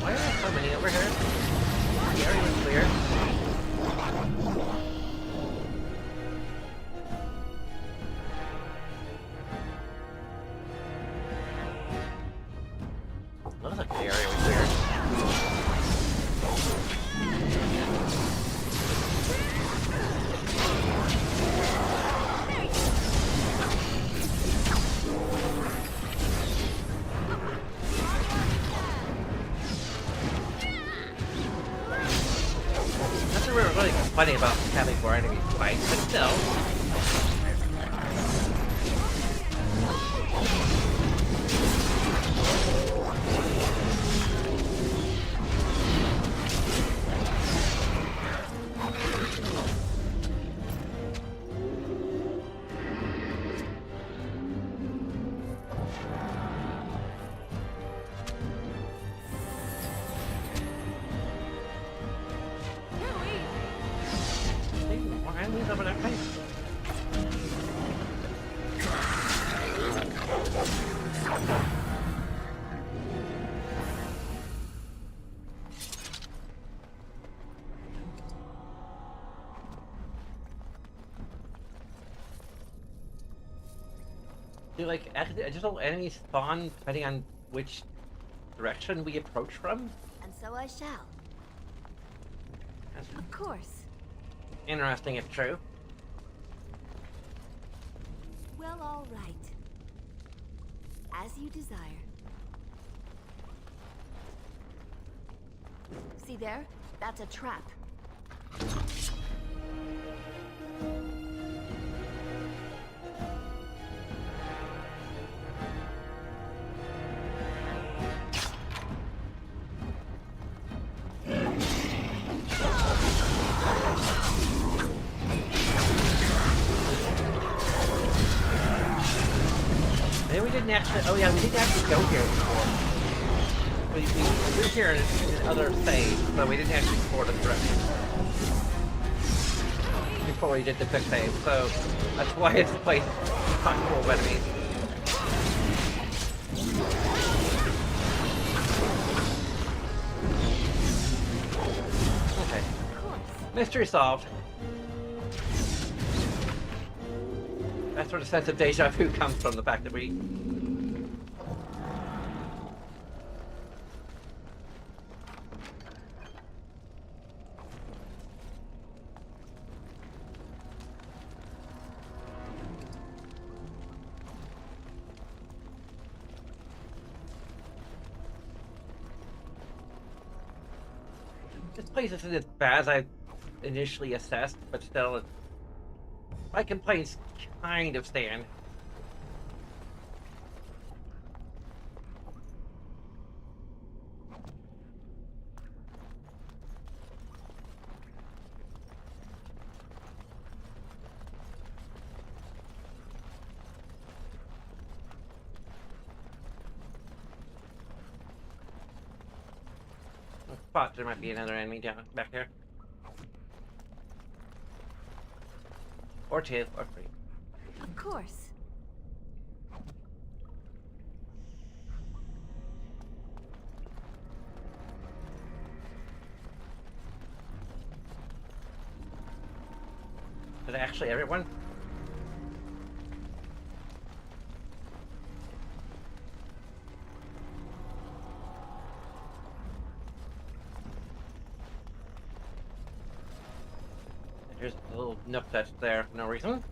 Why are there so many over here? The area was clear. Looks like the area was clear. Nothing really funny about having more enemies fight, but still. More enemies over that place. Do like additional enemies spawn depending on which direction we approach from? And so I shall. That's Of course. interesting if true. Well, all right. As you desire. See there? That's a trap. Maybe we didn't actually. Oh yeah, we didn't actually go here before. We were here in other saves, so we didn't actually explore the direction before we did the quick save. So that's why it's place not full of enemies. Okay. Mystery solved. That sort of sense of deja vu comes from the fact that we... This place isn't as bad as I initially assessed, but still, my complaints kind of stand. I thought there might be another enemy down back here. Or two, or three. Of course. Is it actually everyone? Here's a little nook that's there for no reason.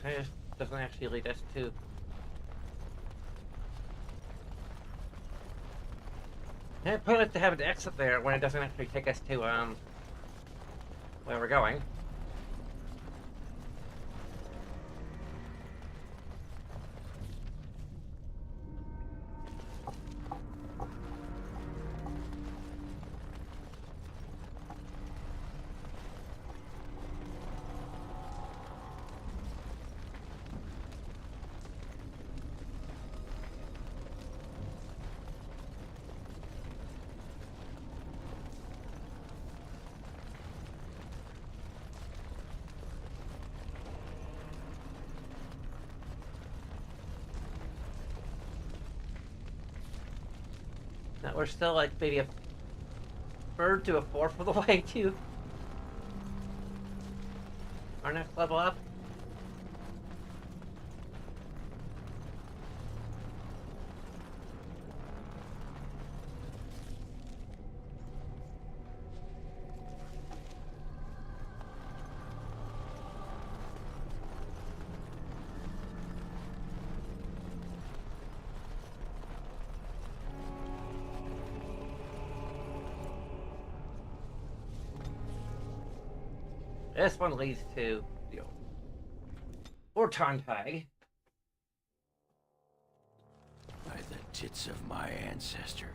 Okay, this doesn't actually lead us to... Yeah, put it to have an exit there when it doesn't actually take us to, where we're going. Now we're still like maybe a third to a fourth of the way to our next level up. This one leads to the Ortontag. By the tits of my ancestors.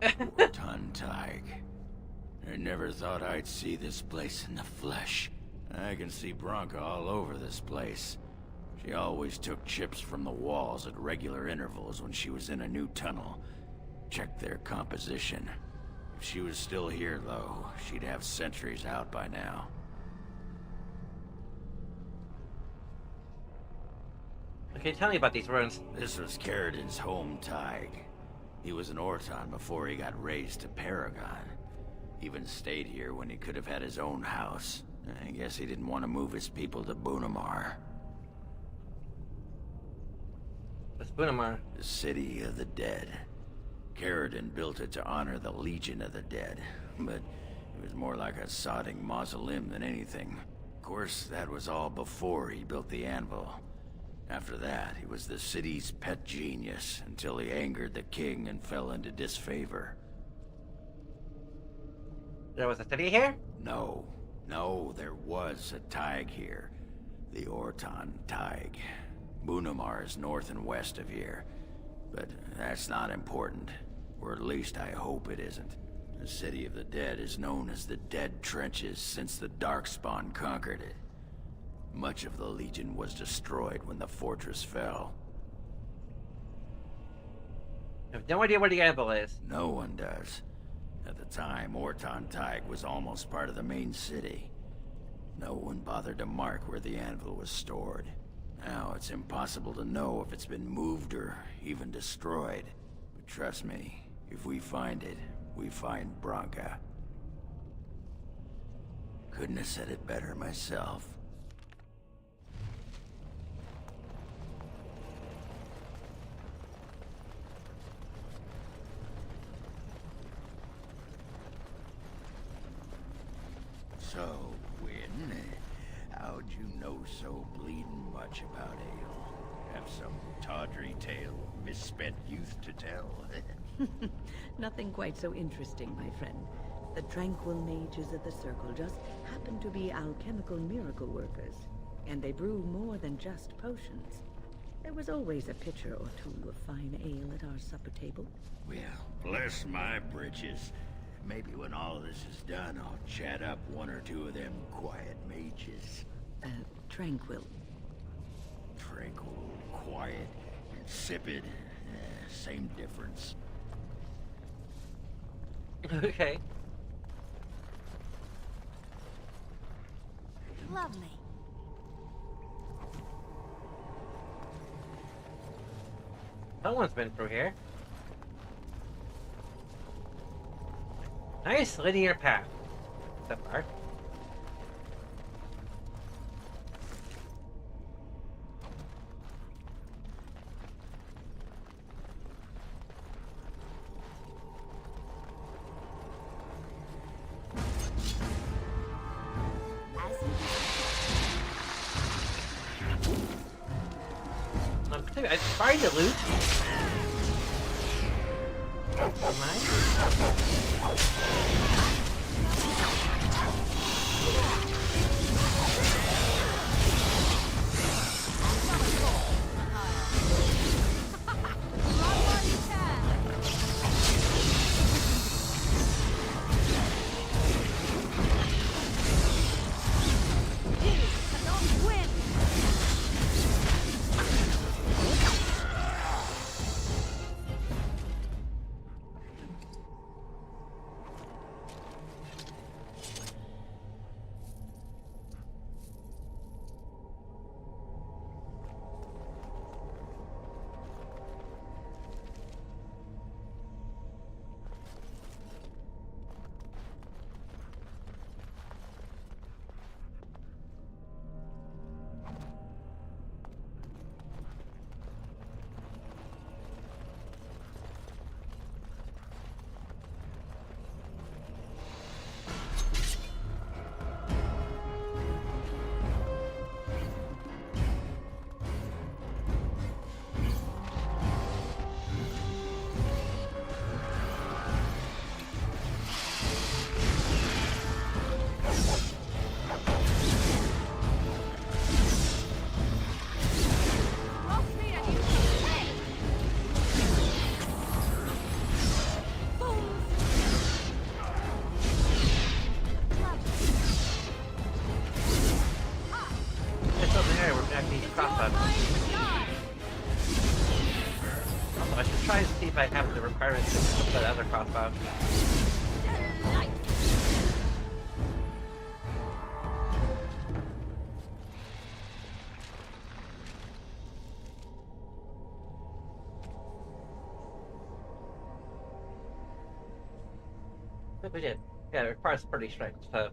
Ortontag. I never thought I'd see this place in the flesh. I can see Bronca all over this place. She always took chips from the walls at regular intervals when she was in a new tunnel. Checked their composition. If she was still here, though, she'd have sentries out by now. Okay, tell me about these ruins. This was Caridin's home Tig. He was an Orton before he got raised to Paragon. Even stayed here when he could have had his own house. I guess he didn't want to move his people to Bunamar. What's Bunamar? The city of the dead. Caridin built it to honor the Legion of the Dead, but it was more like a sodding mausoleum than anything. Of course, that was all before he built the anvil. After that, he was the city's pet genius, until he angered the king and fell into disfavor. There was a city here? No, there was a Tig here. The Orton Tig. Bunamar is north and west of here. But that's not important. Or at least I hope it isn't. The City of the Dead is known as the Dead Trenches since the Darkspawn conquered it. Much of the Legion was destroyed when the fortress fell. I have no idea where the anvil is. No one does. At the time, Orton Tig was almost part of the main city. No one bothered to mark where the anvil was stored. Now it's impossible to know if it's been moved or even destroyed. But trust me, if we find it, we find Branka. Couldn't have said it better myself. So, Wynn, how'd you know so bleedin' much about ale? Have some tawdry tale of misspent youth to tell? Nothing quite so interesting, my friend. The tranquil mages of the Circle just happen to be alchemical miracle workers, and they brew more than just potions. There was always a pitcher or two of fine ale at our supper table. Well, bless my britches. Maybe when all of this is done, I'll chat up one or two of them quiet mages. Tranquil. Tranquil, quiet, insipid. Same difference. Okay. Lovely. Someone's been through here. Nice linear path. So far. I'm trying to loot. Am I should try and see if I have the requirements to put that other crossbow. But we did. Yeah, it requires pretty strength, so.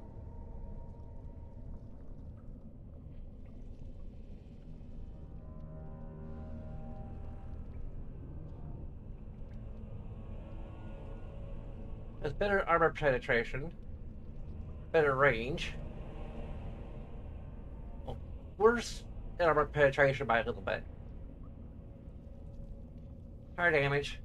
There's better armor penetration, better range. Well, worse armor penetration by a little bit. Higher damage.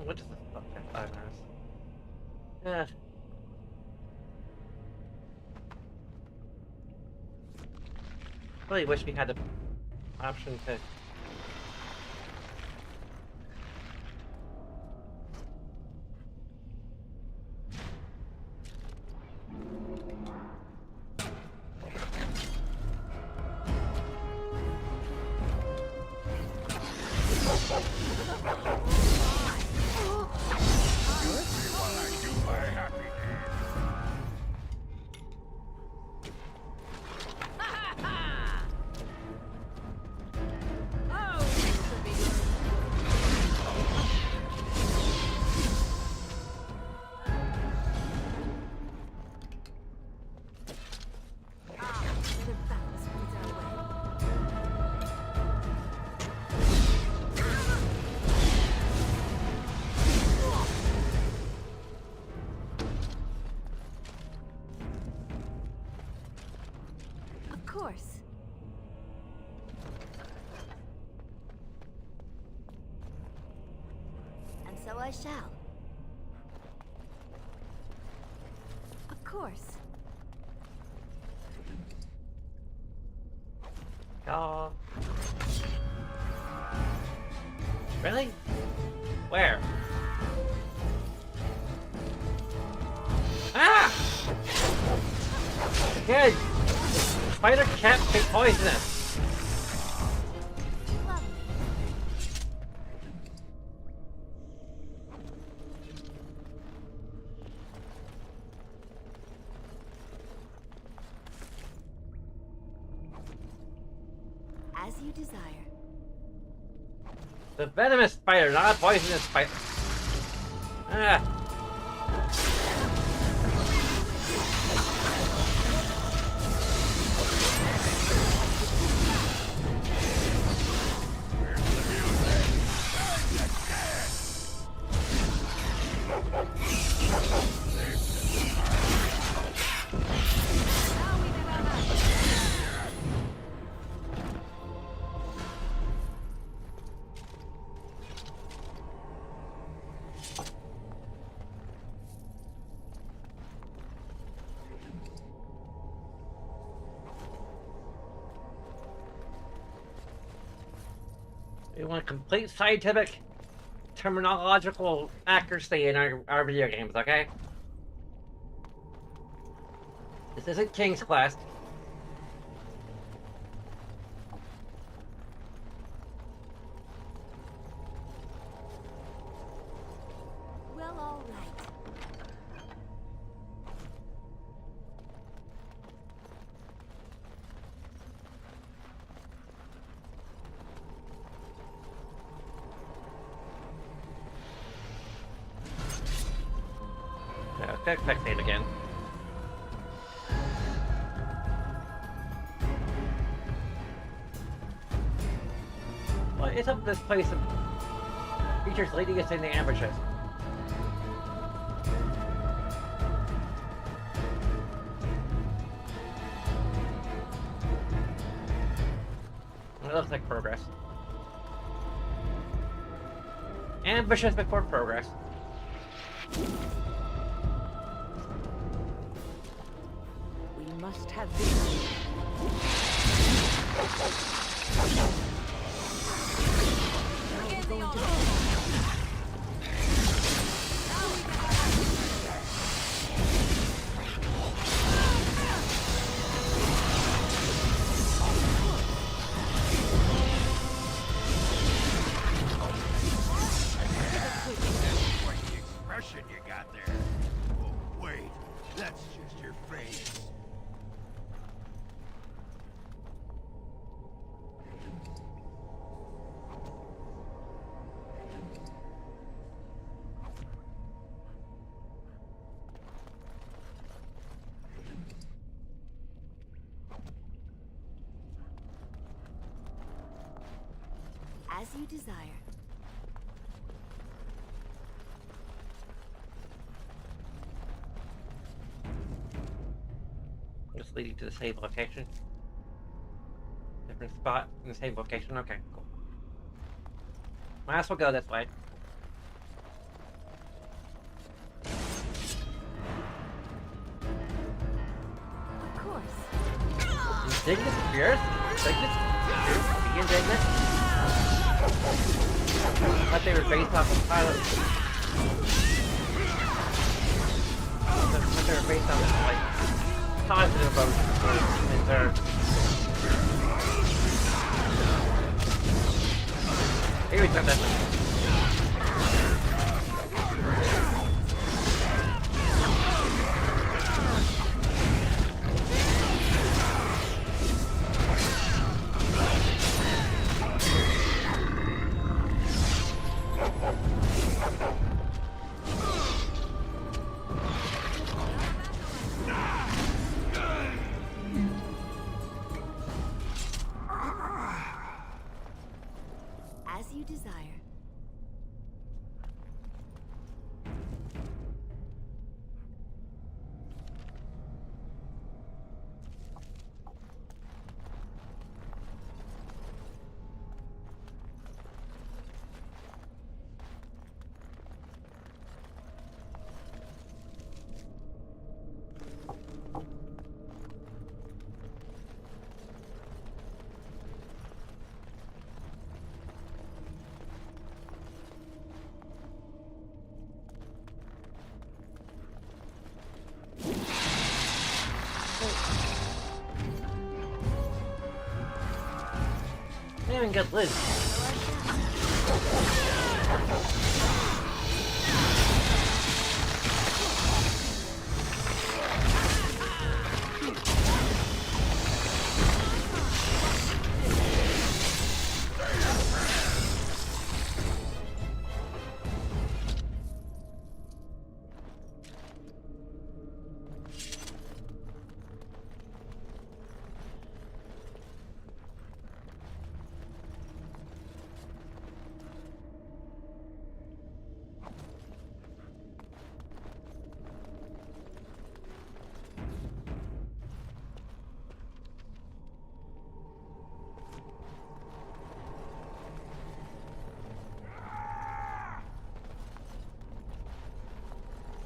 What is this? Okay, 5 minutes. Yeah. Really wish we had the option to. Of course. And so I shall. Of course. Oh. Really? Where? Ah! Good! Spider can't be poisonous! Lovely. As you desire. The venomous spider, not a poisonous spider. Ah! We want complete scientific, terminological accuracy in our video games, okay? This isn't King's Quest. Well, all right. Yeah, fixate again. What is up with this place of creatures leading us into ambushes? It looks like progress. Ambushes before progress. We must have this. You got there. Oh, wait, that's just your face. As you desire. Just leading to the same location. Different spot in the same location. Okay, cool. Might as well go this way. Indignant Spears? Indignant? The Indignant? I thought they were based off of pilots. I thought they were based on, like, positive emotions or humans are... Here we go, that. As you desire. I didn't even get Liz.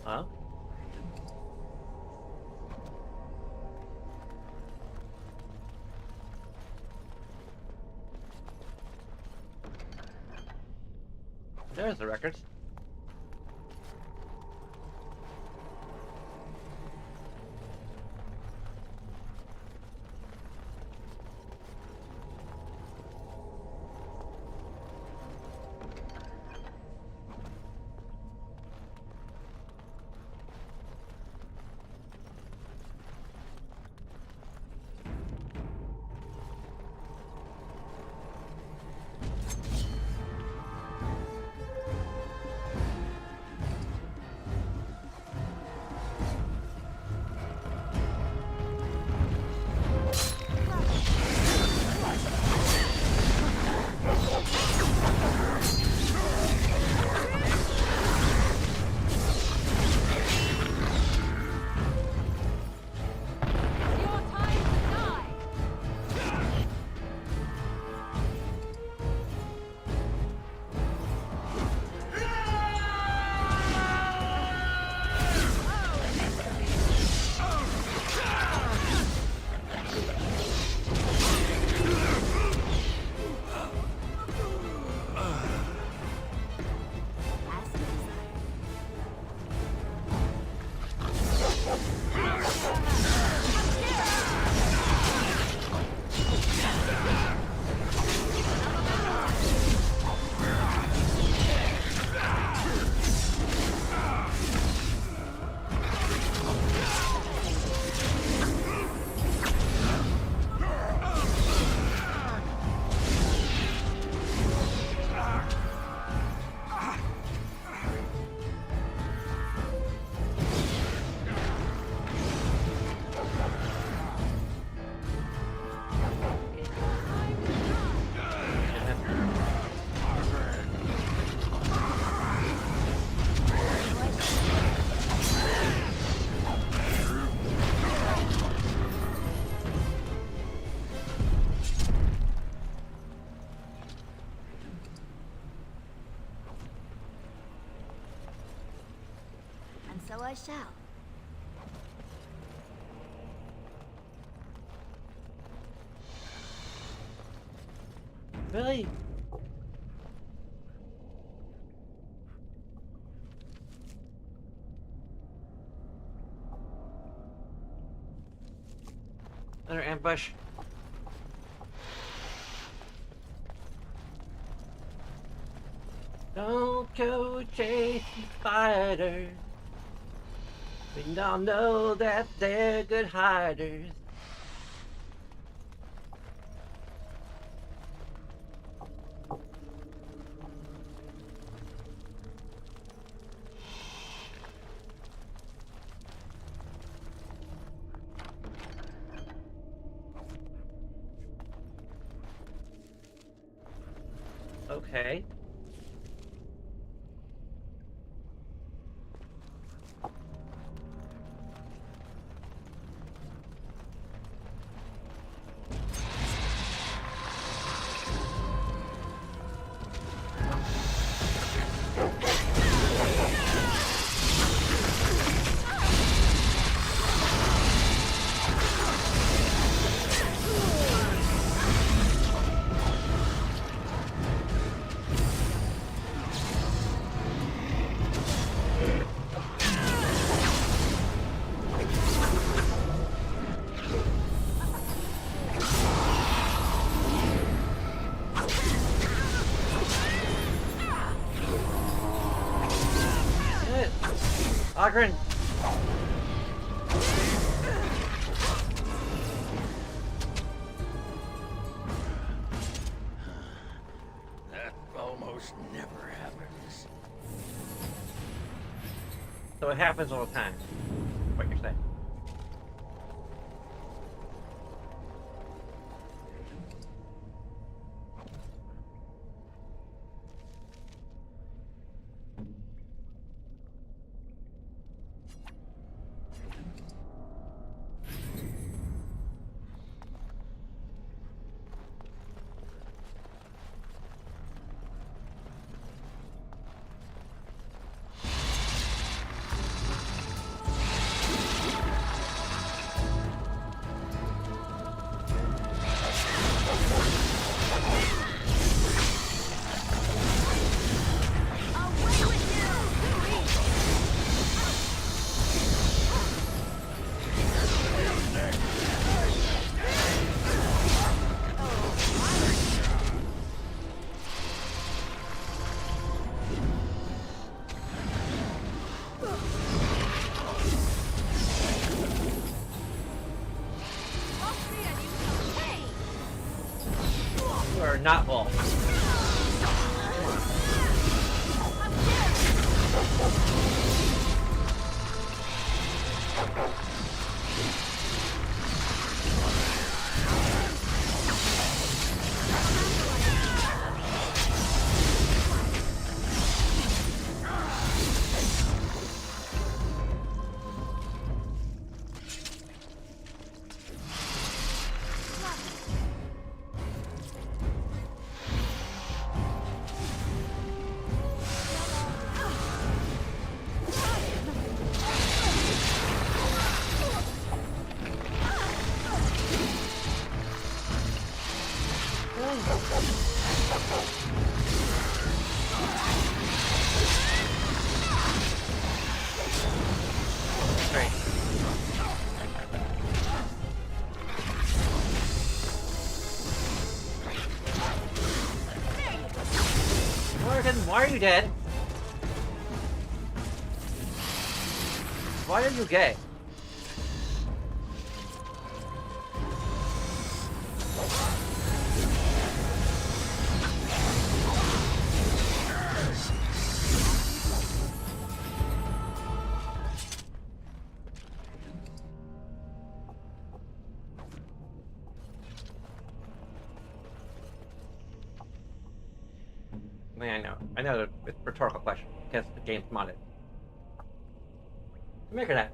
Huh? There's the records. So I shall. Really? Another ambush. Don't go chasing spiders. We all know that they're good hiders. Okay. Ogren! That almost never happens. So it happens all the time. What you're saying. You are not Wolf. Why are you dead? Why are you gay? I know that it's a rhetorical question because the game's modded. Make it that.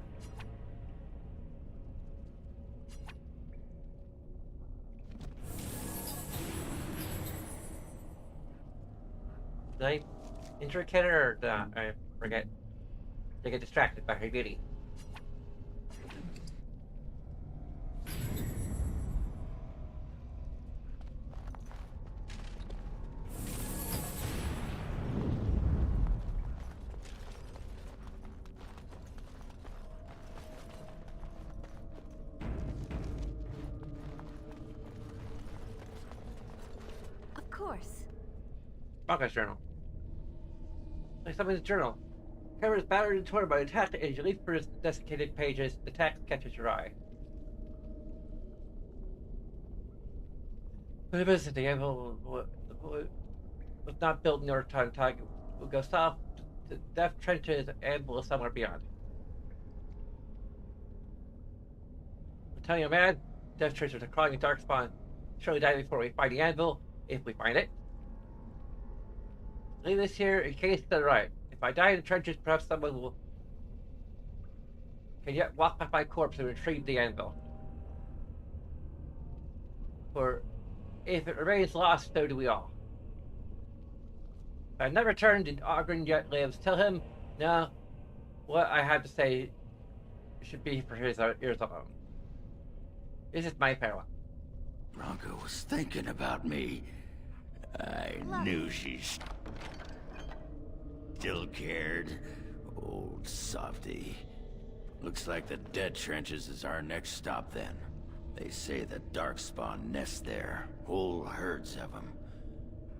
Did I intricate it or did I forget? Did I get distracted by her beauty? course. Bronco's journal. Like somebody's journal. Cover is battered and torn by attack, and you leaf through its desiccated pages. The text catches your eye. But if it's the anvil was not built in order to time will go south. The death trenches anvil is somewhere beyond. I'm telling you, man, death trenches are crawling in dark spawn. Surely die before we find the anvil, if we find it. Leave this here in case they're right. If I die in the trenches, perhaps someone can yet walk by my corpse and retrieve the anvil. For if it remains lost, so do we all. If I've never turned and Ogren yet lives, tell him, no, what I have to say should be for his ears alone. This is my farewell. Bronco was thinking about me. I knew she still cared. Old softy. Looks like the dead trenches is our next stop then. They say the darkspawn nests there. Whole herds of them.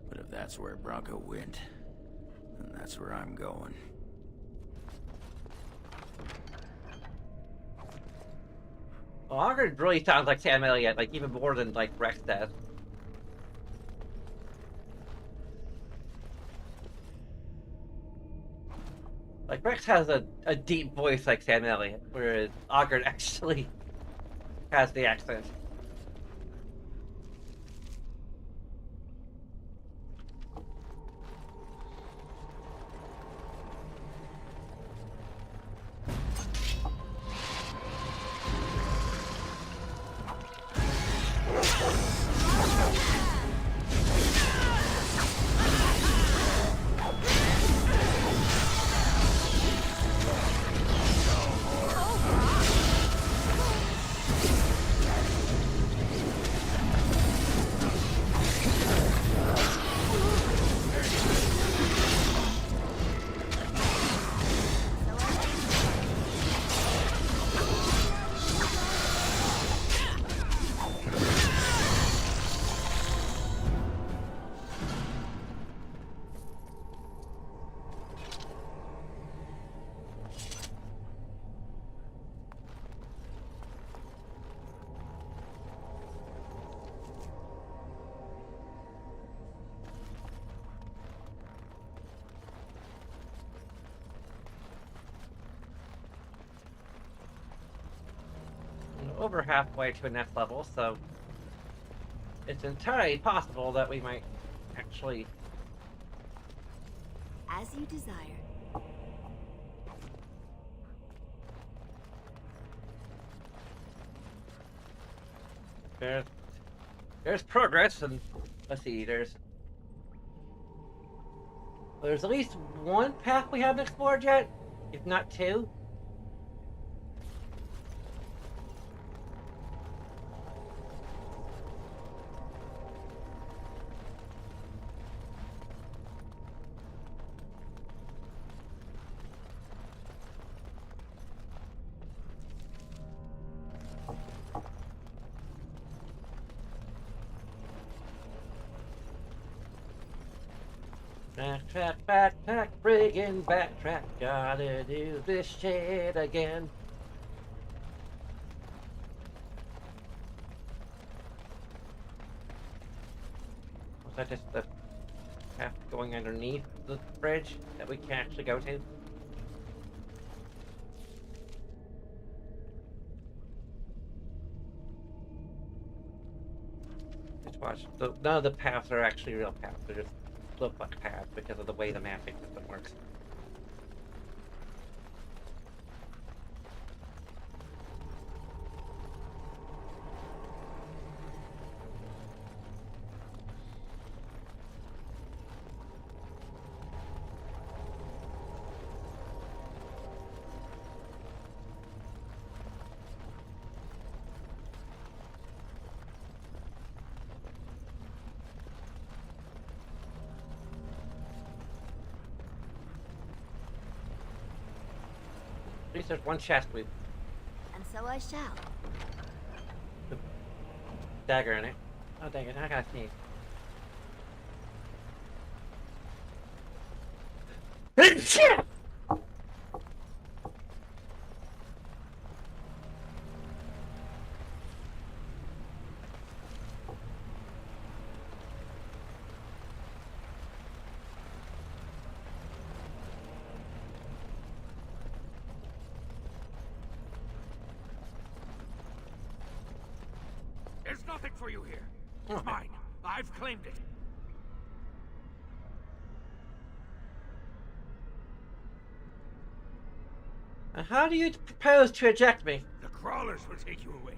But if that's where Bronco went, then that's where I'm going. Well, Ogren really sounds like Sam Elliott, like even more than like Rex does. Like Rex has a deep voice like Sam Elliott, whereas Ogren actually has the accent. Over halfway to a next level, so it's entirely possible that we might actually... As you desire. There's progress, and let's see, there's at least one path we haven't explored yet, if not two. Backtrack, friggin' backtrack, gotta do this shit again. Was that just the path going underneath the bridge that we can actually go to? Just watch. None of the paths are actually real paths, they're just look like paths because of the way the mapping system works. At least there's one chest with And so I shall. the dagger in it. Oh dang it, I gotta sneeze. Shit! There's nothing for you here. It's mine. I've claimed it. How do you propose to eject me? The crawlers will take you away.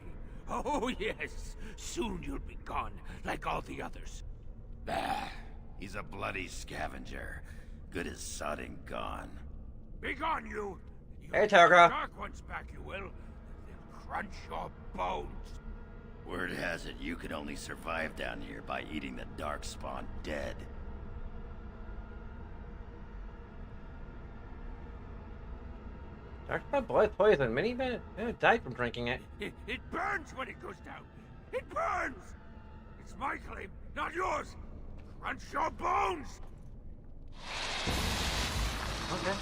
Oh, yes. Soon you'll be gone, like all the others. Bah, he's a bloody scavenger. Good as sodding gone. Be gone, you! Hey, Toga. Dark ones back, you will. They'll crunch your bones. Word has it you can only survive down here by eating the darkspawn dead. Darkspawn blood poison. Many men died from drinking it. It burns when it goes down. It burns! It's my claim, not yours. Crunch your bones! Okay.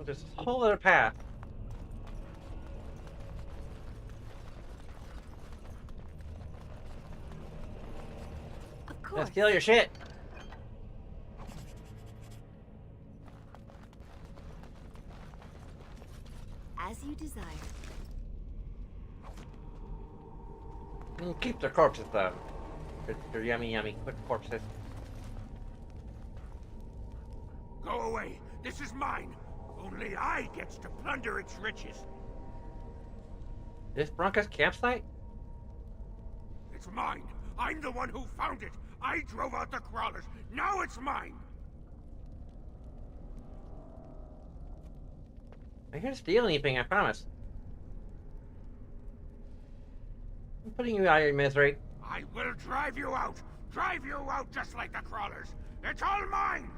There's a whole other path. Of Gonna course. steal your shit. As you desire. Keep the corpses though. They're yummy, yummy. Quick corpses. Go away. This is mine. Only I gets to plunder its riches. This Bronca's campsite? It's mine. I'm the one who found it. I drove out the crawlers. Now it's mine. I'm here to steal anything, I promise. I'm putting you out of your misery. I will drive you out. Drive you out just like the crawlers. It's all mine.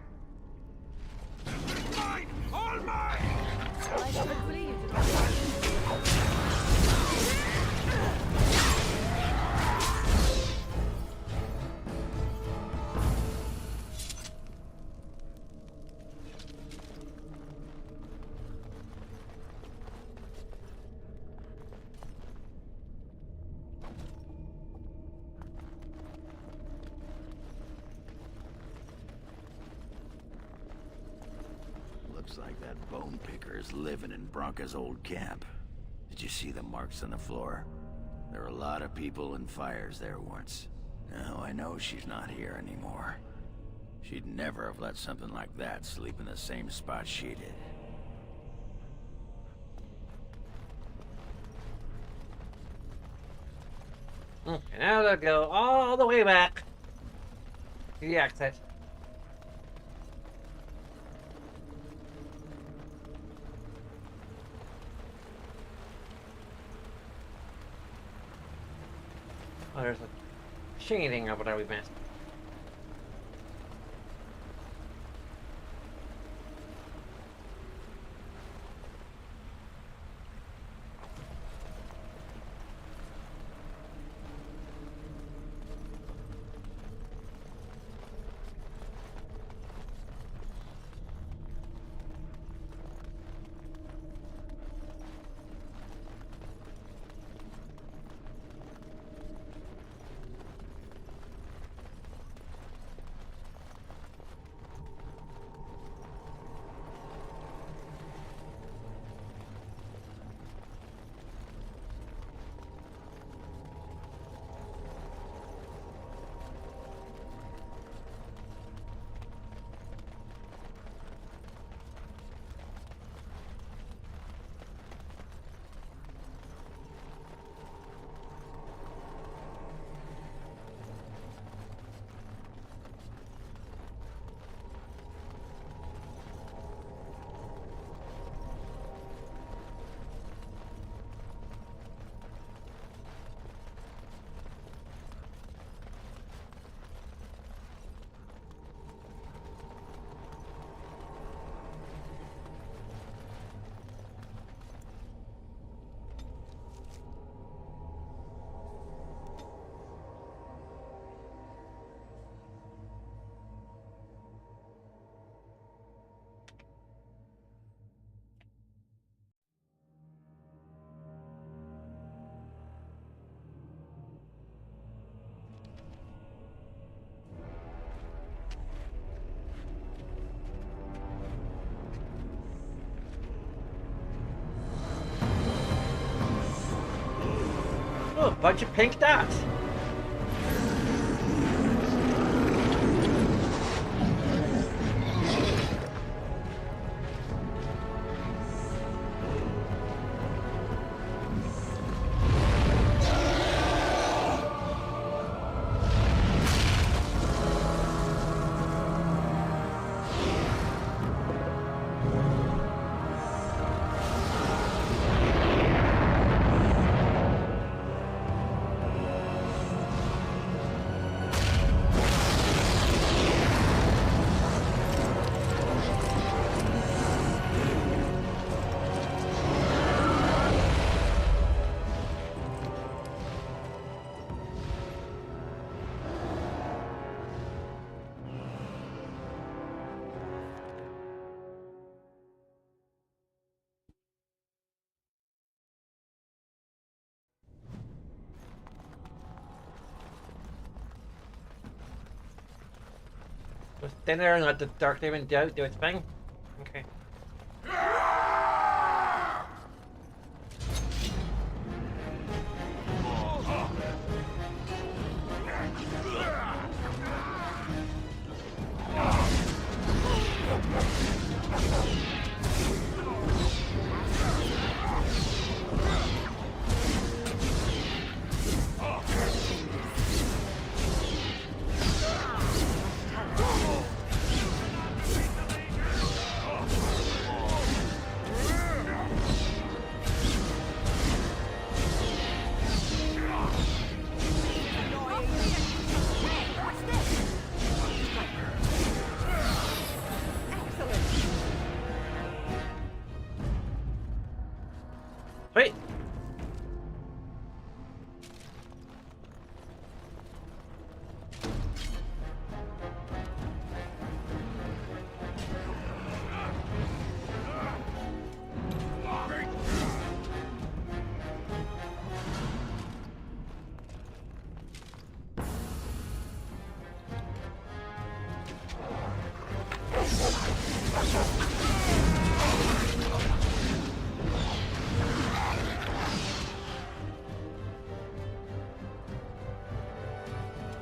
It's mine. All mine. Looks like that bone picker is living in Bronca's old camp. Did you see the marks on the floor? There were a lot of people and fires there once. Now I know she's not here anymore. She'd never have let something like that sleep in the same spot she did. Okay, now they'll go all the way back to the exit. Oh, there's a shading of what we missed. Oh, a bunch of pink dots. Just stand there and let the Dark Demon do its thing? Okay. Wait.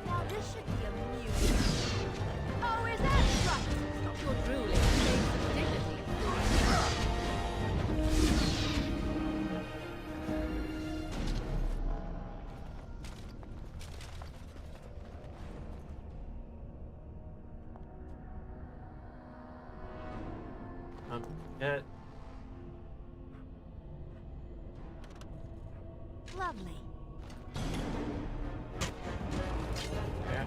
Now this should be amusing. Oh, is that right? Stop your drooling and save some dignity. Yeah. Lovely. Yeah.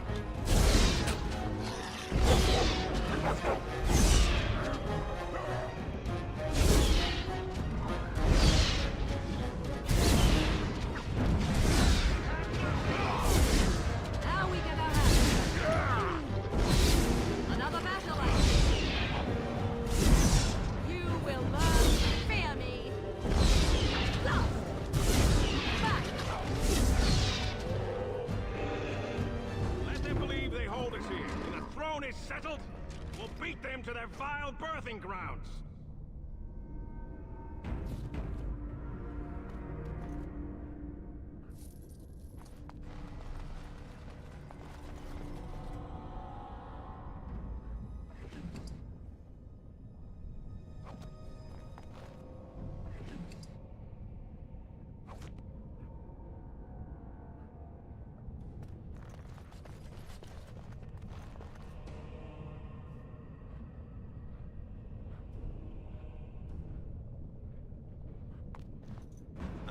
Now we get our hands. Another battle axe. You will learn to fear me. Lost. Back. Let them believe they hold us here. When the throne is settled, we'll beat them to their vile birthing grounds.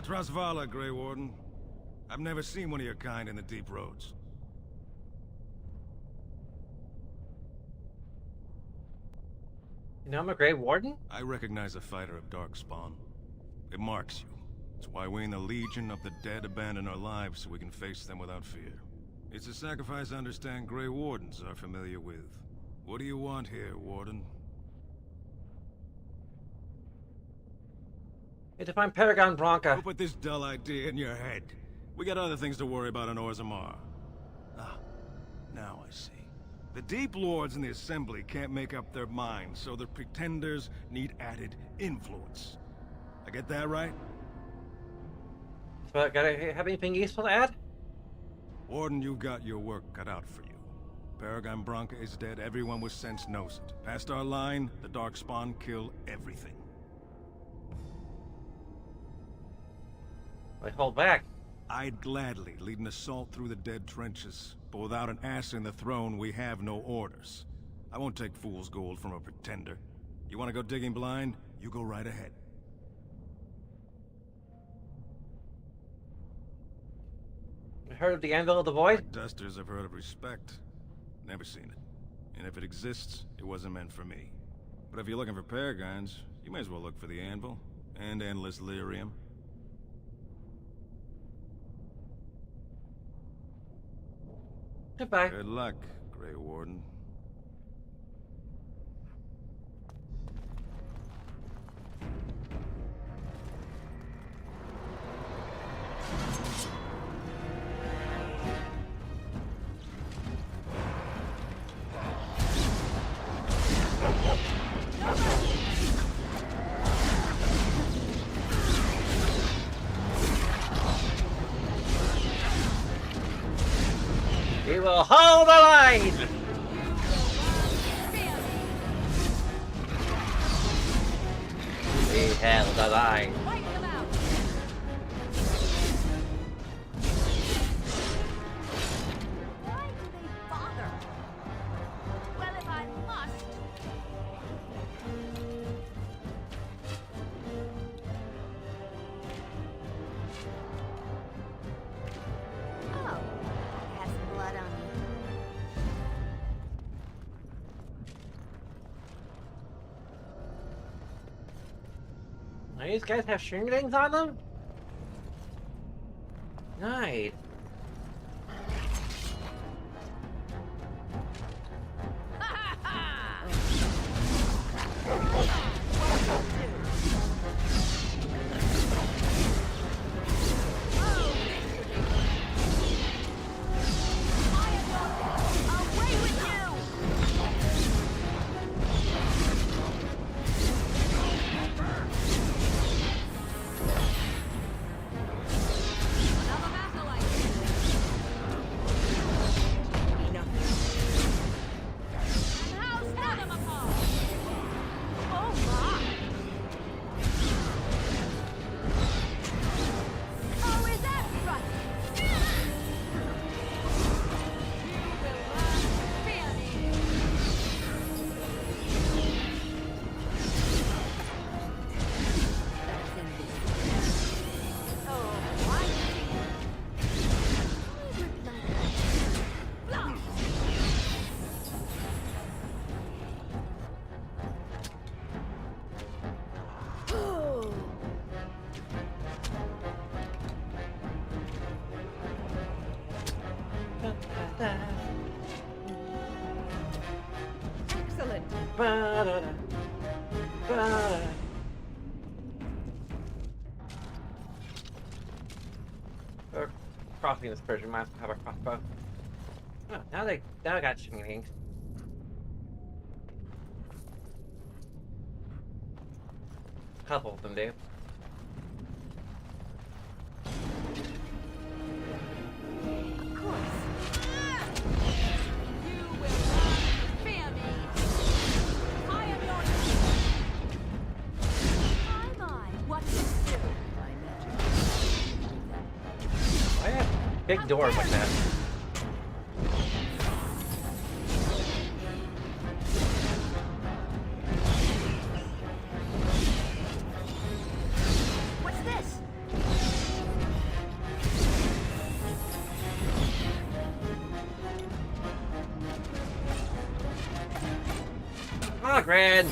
Trasvala, Grey Warden. I've never seen one of your kind in the deep roads. You know I'm a Grey Warden? I recognize a fighter of Darkspawn. It marks you. It's why we in the Legion of the Dead abandon our lives so we can face them without fear. It's a sacrifice I understand Grey Wardens are familiar with. What do you want here, Warden? Need to find Paragon Blanca. Who put this dull idea in your head? We got other things to worry about in Orzammar. Ah, now I see. The Deep Lords in the Assembly can't make up their minds, so the Pretenders need added influence. I get that right? But gotta have anything useful to add? Warden, you've got your work cut out for you. Paragon Branca is dead, everyone with sense knows it. Past our line, the Darkspawn kill everything. Like, hold back. I'd gladly lead an assault through the dead trenches, but without an ass in the throne, we have no orders. I won't take fool's gold from a pretender. You want to go digging blind? You go right ahead. Heard of the Anvil of the Void? Dusters have heard of respect. Never seen it. And if it exists, it wasn't meant for me. But if you're looking for paragons, you may as well look for the Anvil. And endless lyrium. Goodbye. Good luck, Grey Warden. We will hold the line! We held the line. Why do they bother? Well, if I must. Oh, I have some blood on me. Now, these guys have stringlings on them? Nice. Away with you! Another acolyte. And how set them apart? Oh my! Oh, is that right? You will learn to fear me. Oh, I would like that. Oh. Excellent. Ba-da-da. Ba-da. Crossing this Persian might have a crossbow. Oh, now I got stringlings. A couple of them do. Of course. You will learn to fear me. I am your my, what to do? Why have big doors like that? What's this? Oh, Gran!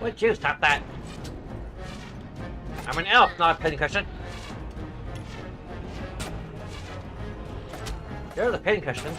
Would you stop that? I'm an elf, not a pincushion. You're the pincushion.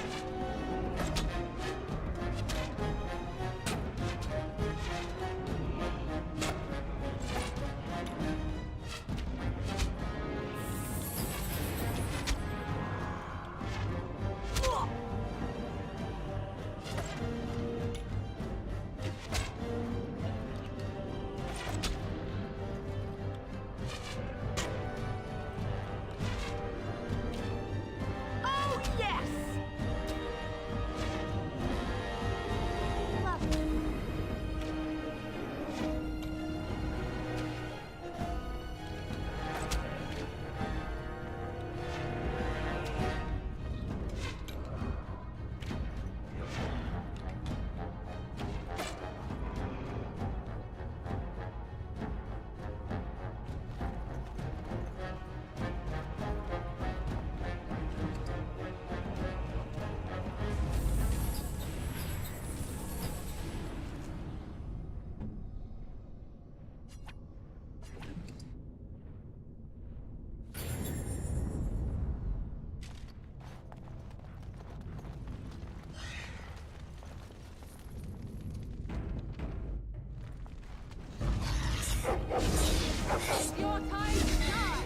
Oh, yes! Lovely. It's your time to die!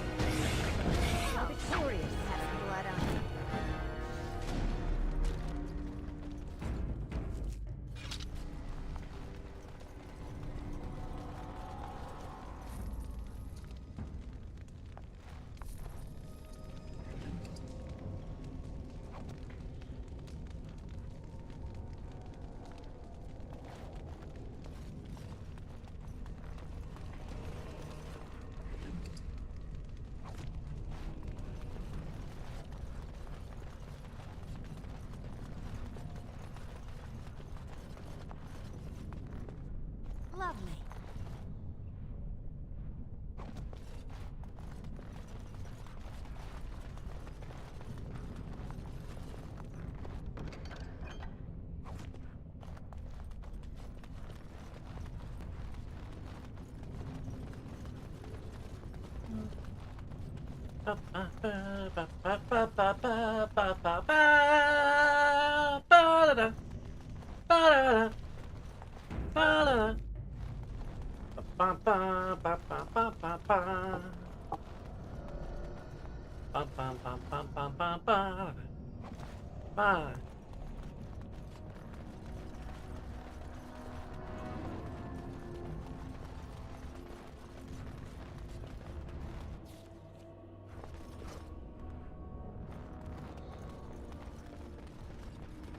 How victorious has the blood on you. Lovely.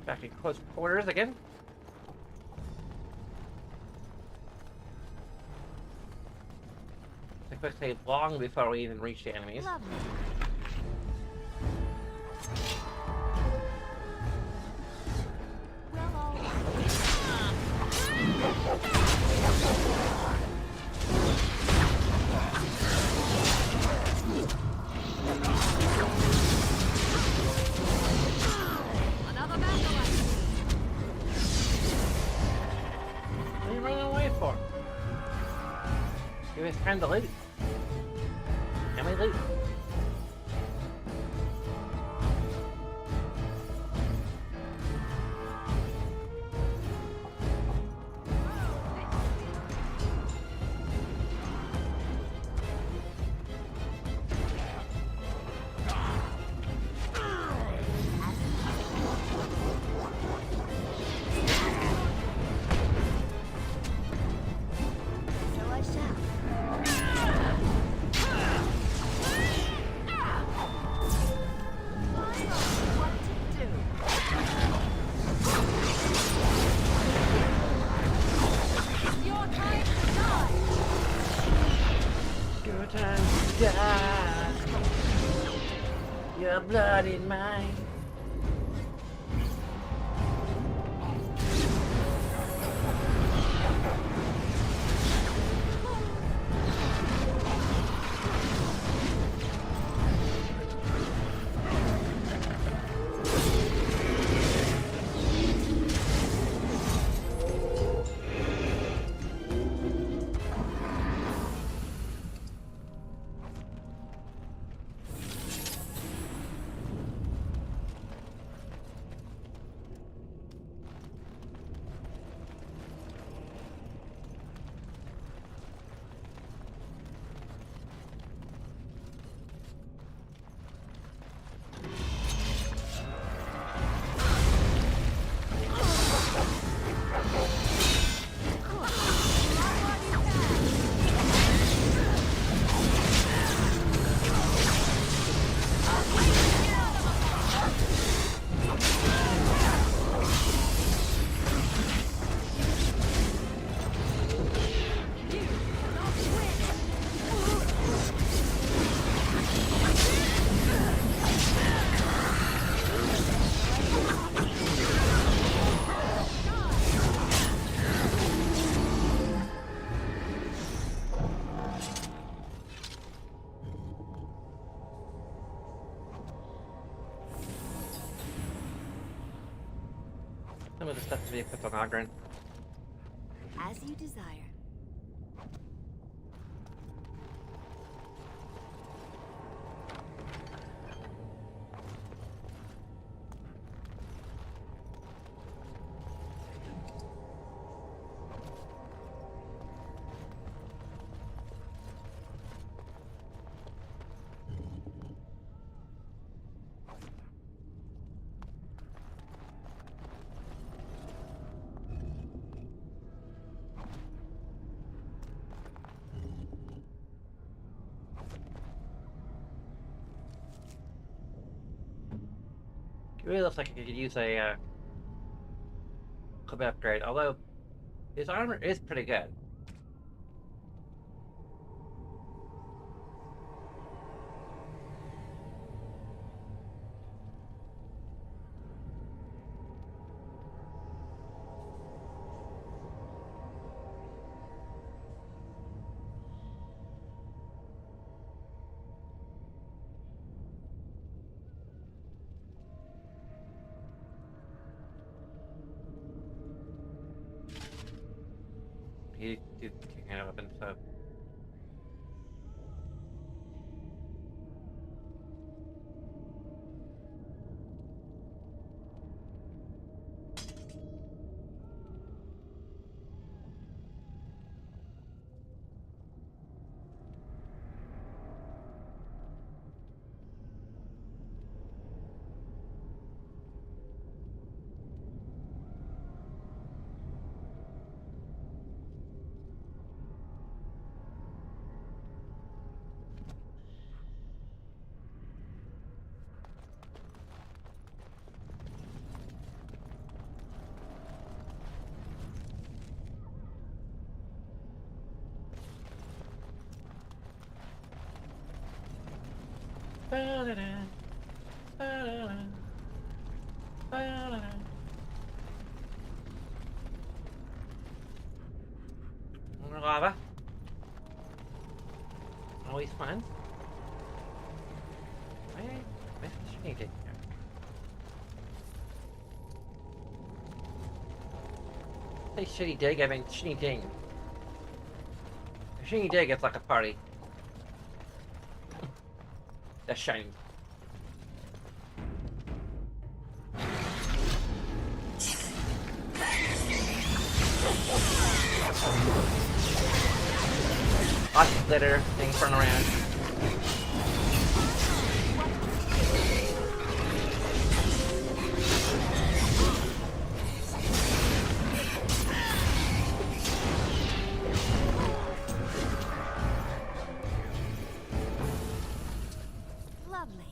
Back in close quarters again. The quick save long before we even reach the enemies. Lovely. Well, all Another battle, I see. What are you running away for? Give us time to loot. Can we loot? so I shall. I know what to do. It's your time to die! Your time to die. Your blood in mine. of the stuff to be equipped on Ogren. As you desire. It really looks like I could use a equipment upgrade, although his armor is pretty good. He did kind of weapon, so. More lava. Always fun. Where's the shiny dig here? Say shitty dig, I mean shitty ding. A shitty dig is like a party. That's shiny. Lots of glitter, things run around. Lovely.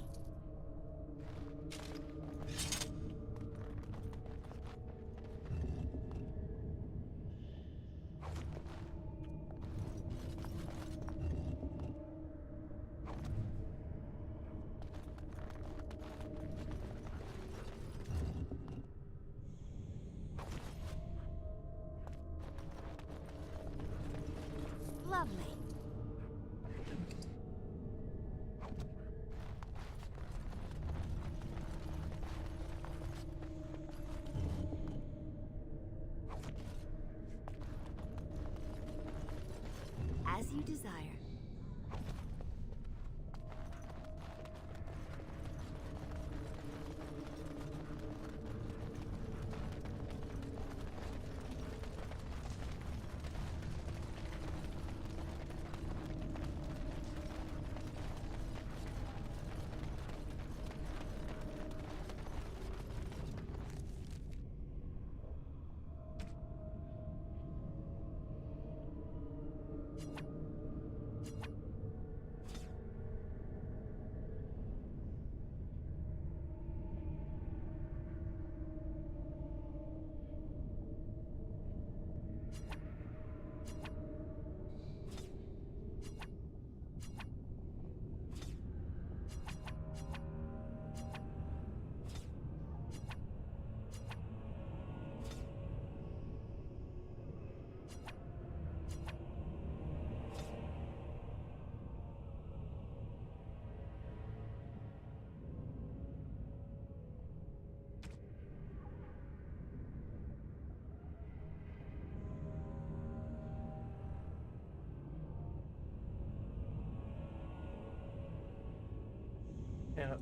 Lovely. As you desire. Yeah,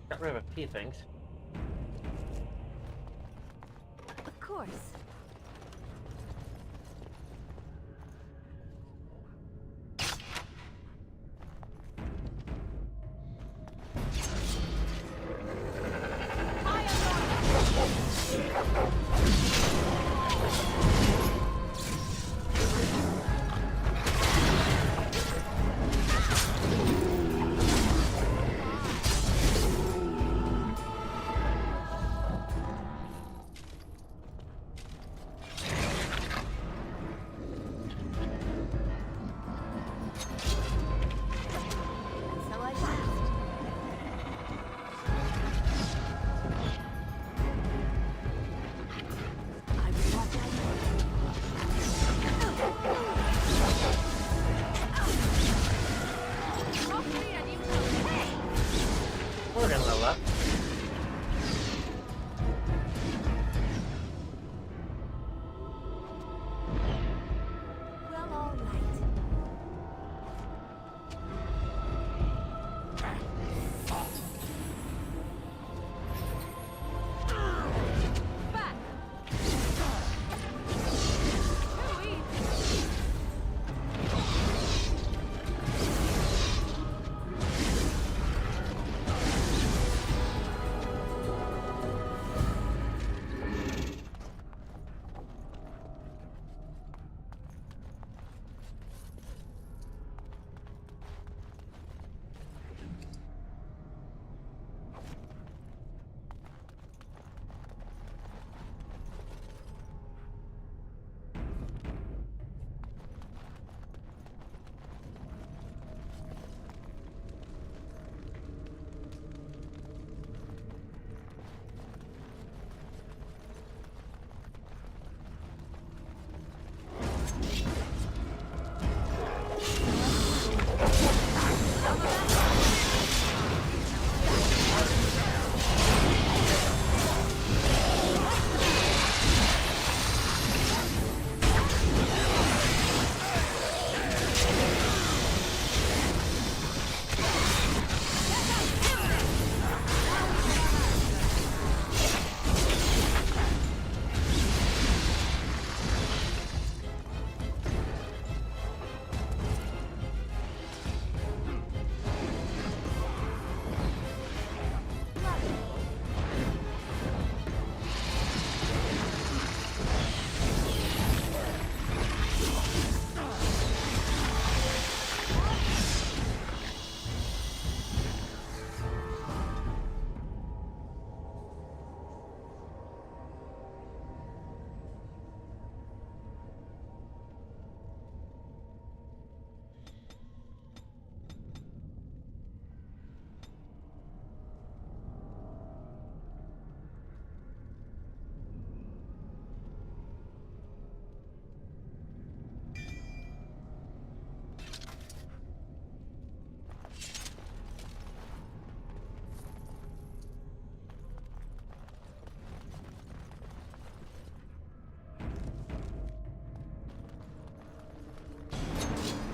got rid of a few things. Of course. We're gonna level up. Well, all right. Back.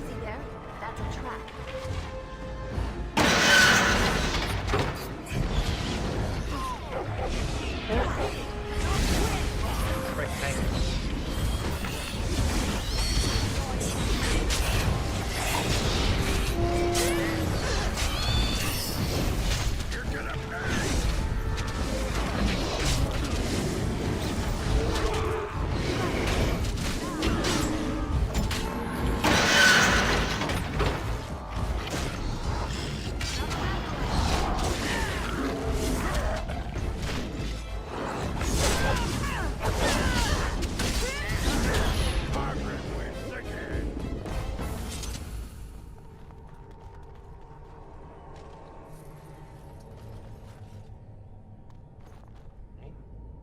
See there? That's a trap. Right, thanks.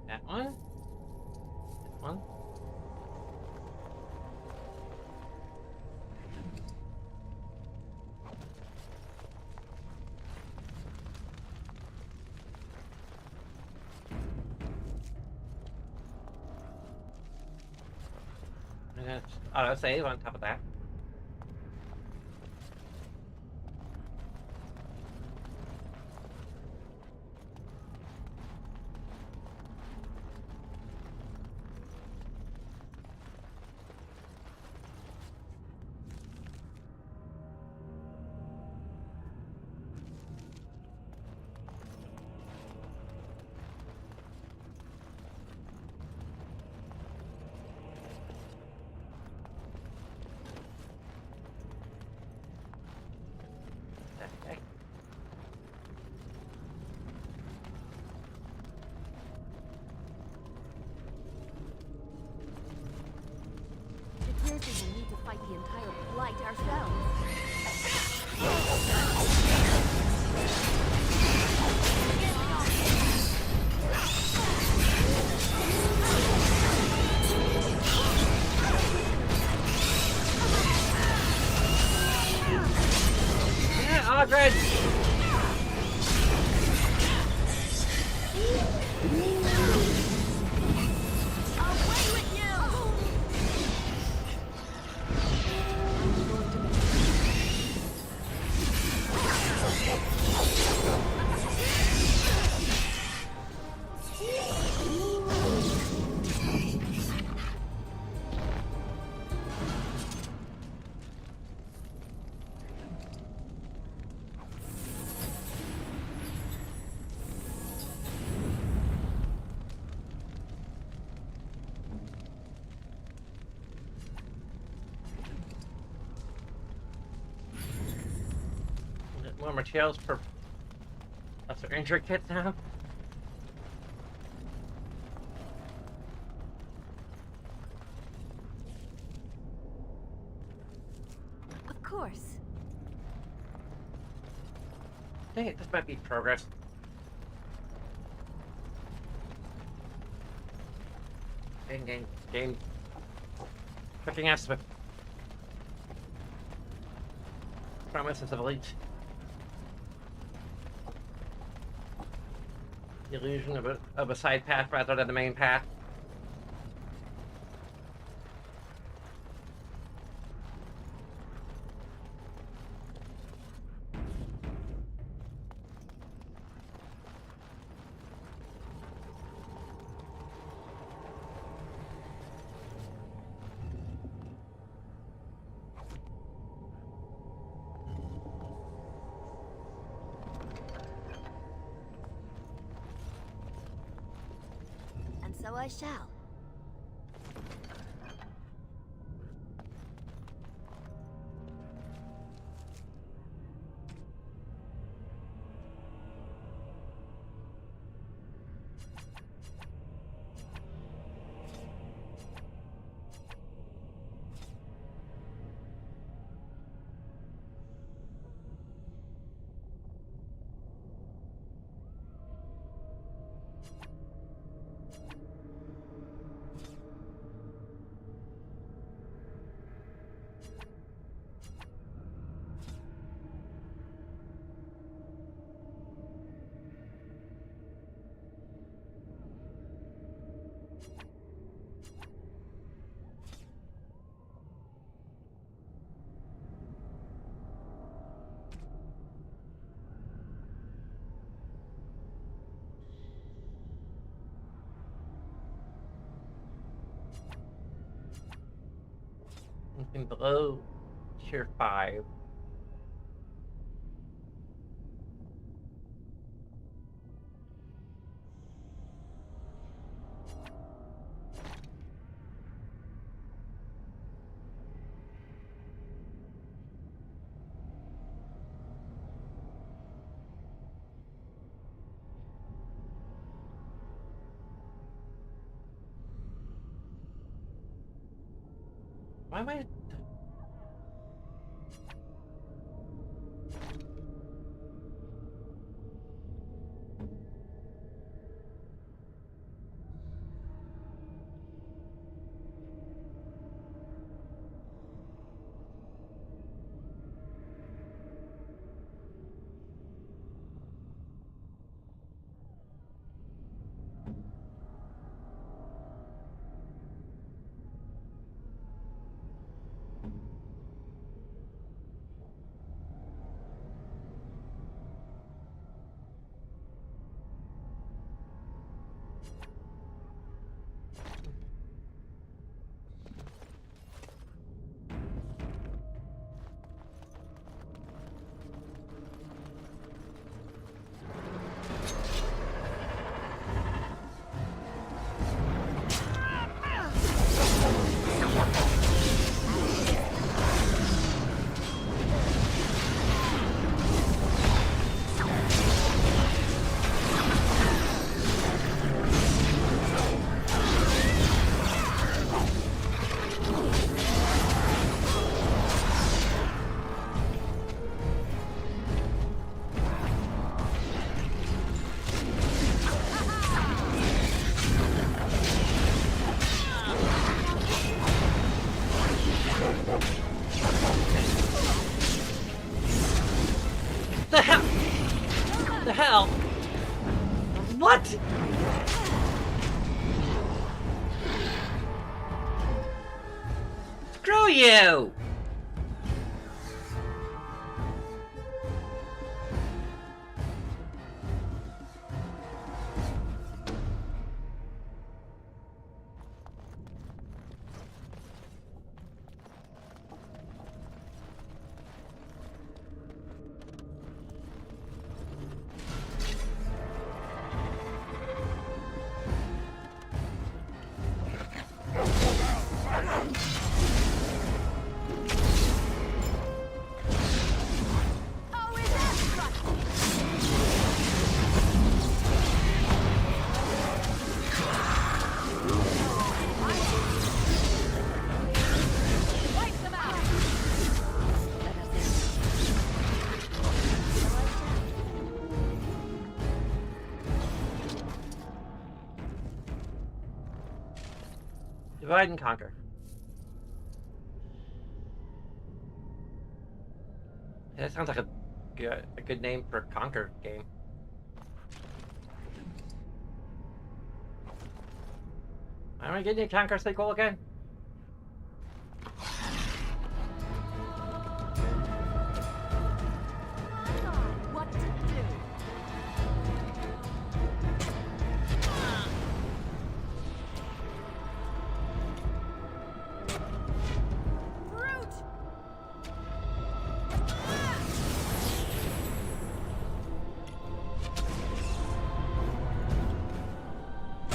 That one. This one. And then auto save on top of that. fight ourselves. Yeah, Aldred! Away with you! More materials per. That's our intricate now. Of course. Dang it, this might be progress. Game. Picking us with promises of elite. The illusion of a side path rather than the main path. And so I shall. Anything below tier 5. Why am I? The hell? The hell? What? Screw you! Divide and conquer. That sounds like a good name for a conquer game. Why am I getting a conquer sequel again? What to do?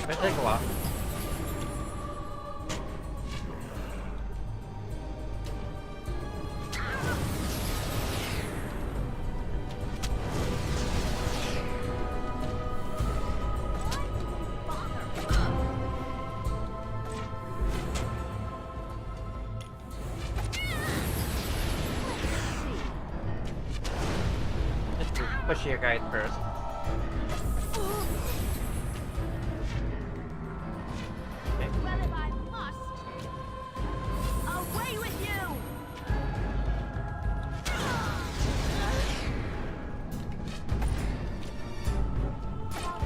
Might take a while. Let's push your guys first. Well, if I must, away with you!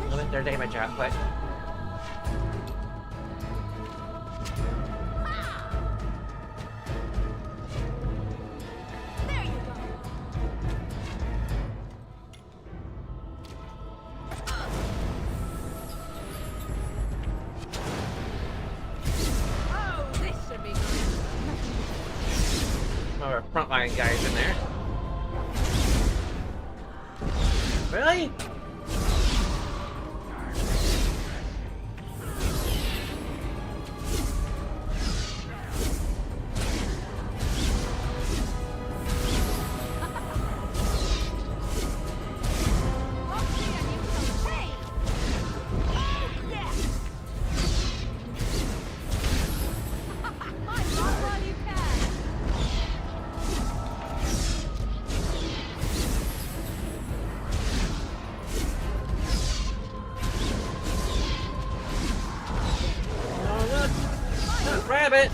Limit their damage output. There you go. Oh, this should be good. Some of our frontline guys in there. Really? Hey! Oh, yes! I love while you can. Oh, look! Rabbit!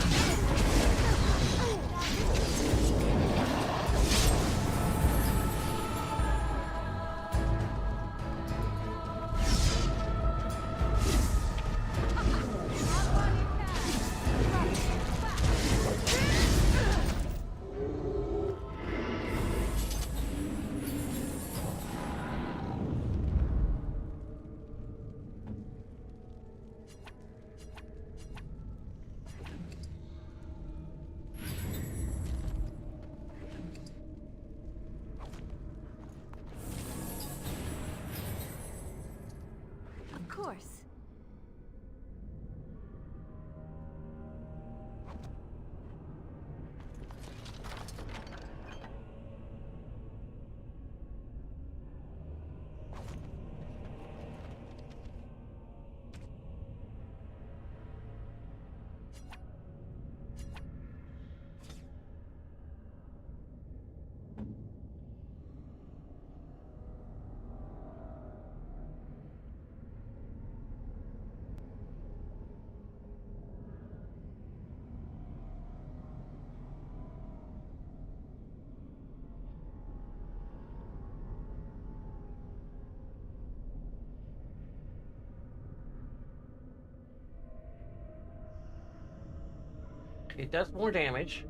It does more damage.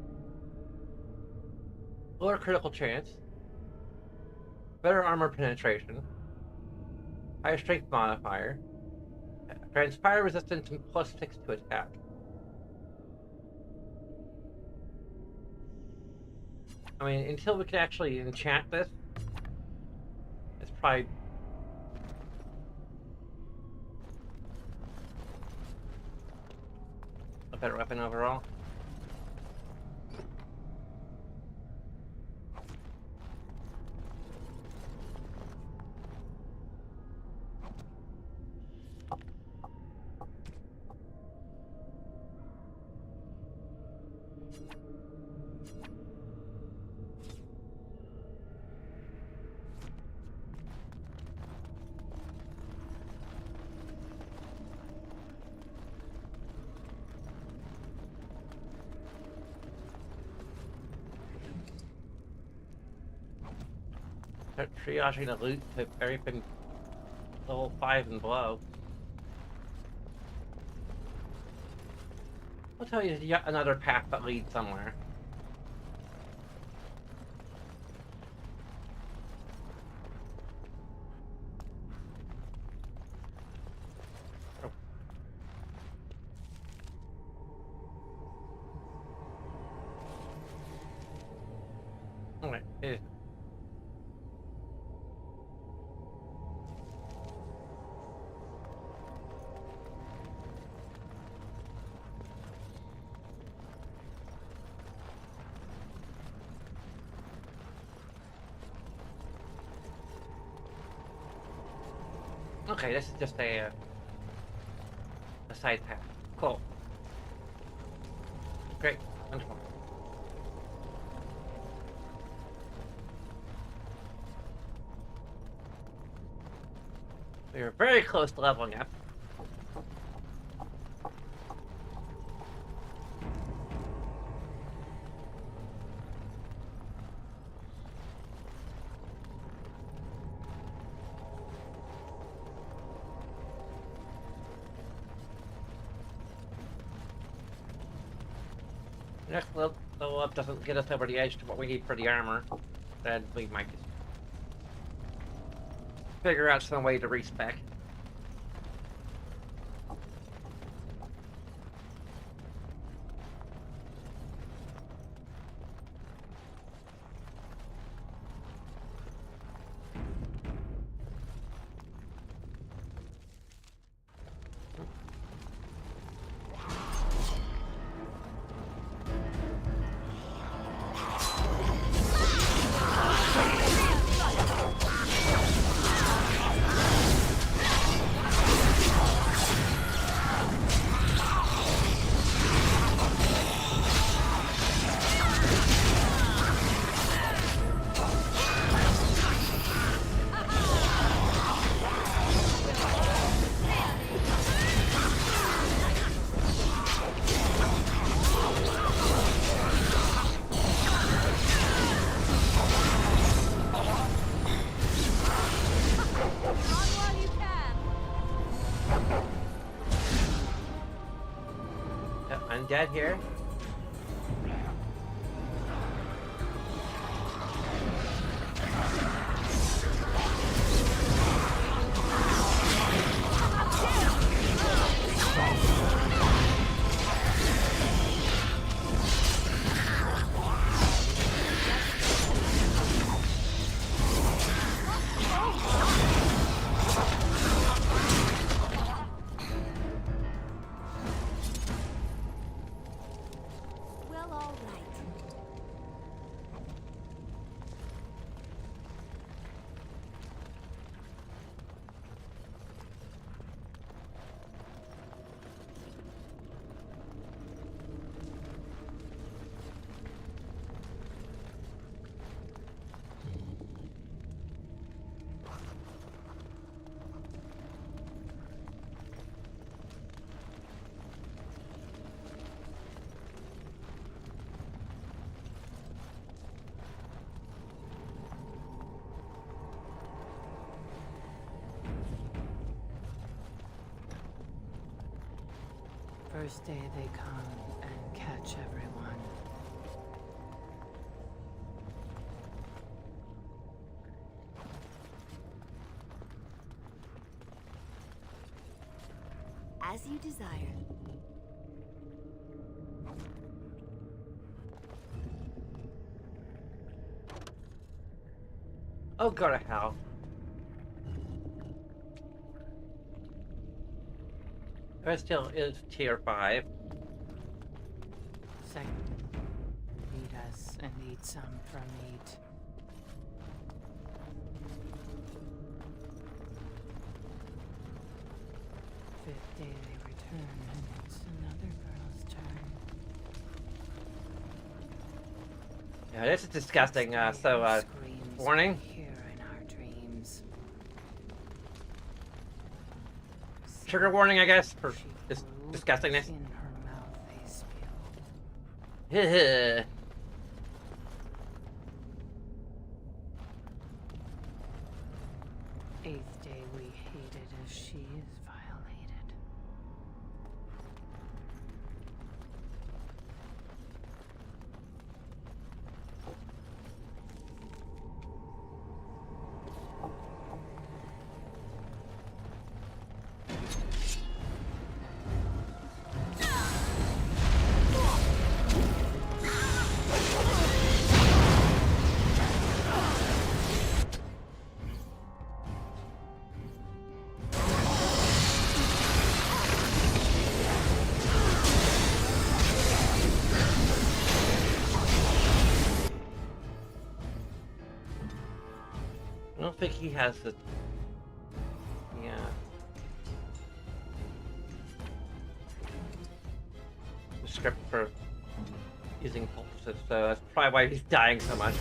Lower critical chance. Better armor penetration. Higher strength modifier. Grants fire resistance and +6 to attack. I mean, until we can actually enchant this, it's probably... a better weapon overall. Start triaging the loot to everything level 5 and below. I'll tell you yet another path that leads somewhere. Oh. Alright, okay, this is just a side path. Cool. Great. Wonderful. We are very close to leveling up. Next level up doesn't get us over the edge to what we need for the armor. Then we might just figure out some way to respec. Undead here. First day they come and catch much, everyone. As you desire. Oh, go to hell. There still is tier 5. Second, eat us and eat some from meat. Fifth day they return, and it's another girl's turn. Yeah, this is disgusting. Warning. Here in our dreams. Trigger warning, I guess, for this disgustingness. In her mouth they spill. Eighth day we hated as she is violated. I don't think he has the... Yeah. The script for using pulses, so that's probably why he's dying so much.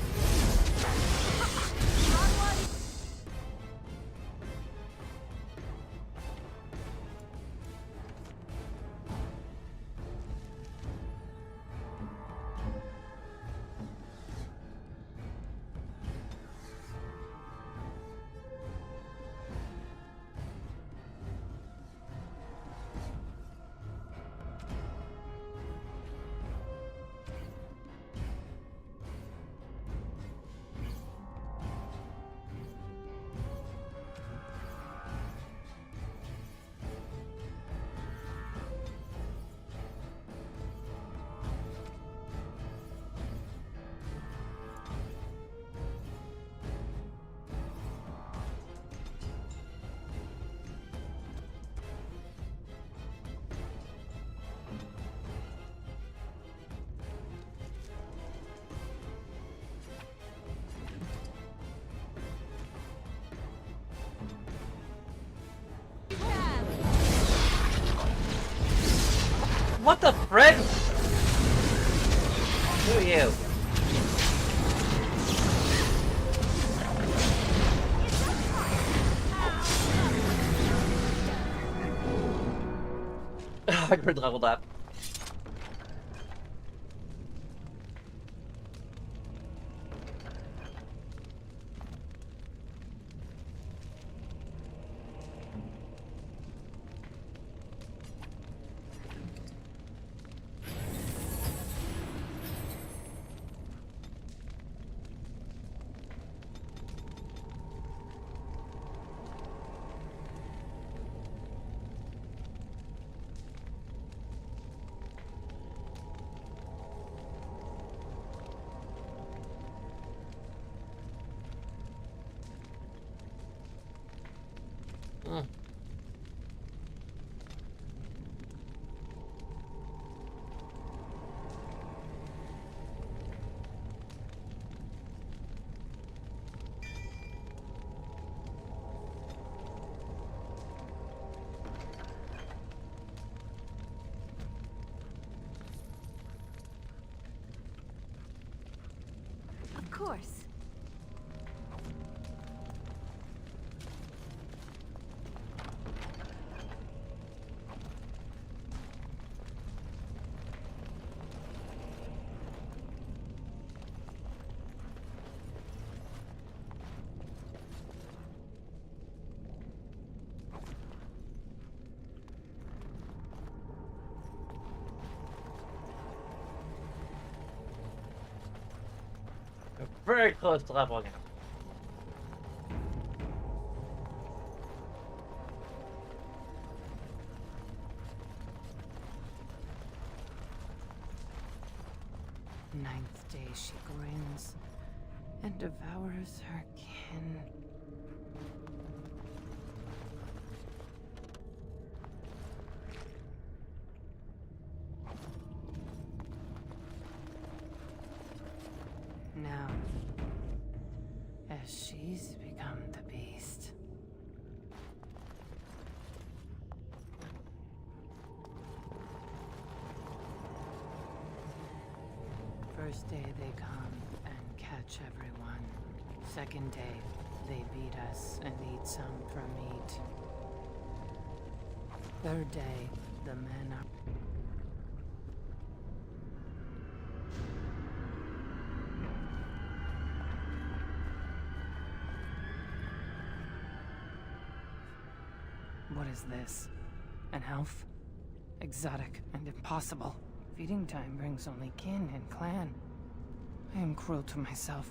What the frick? Who are you? I could leveled up. Of course. very close to leveling up. Ninth day she grins and devours her kin. Now, as she's become the beast. First day they come and catch everyone. Second day, they beat us and eat some for meat. Third day, the men are... What is this? An elf? Exotic and impossible. Feeding time brings only kin and clan. I am cruel to myself.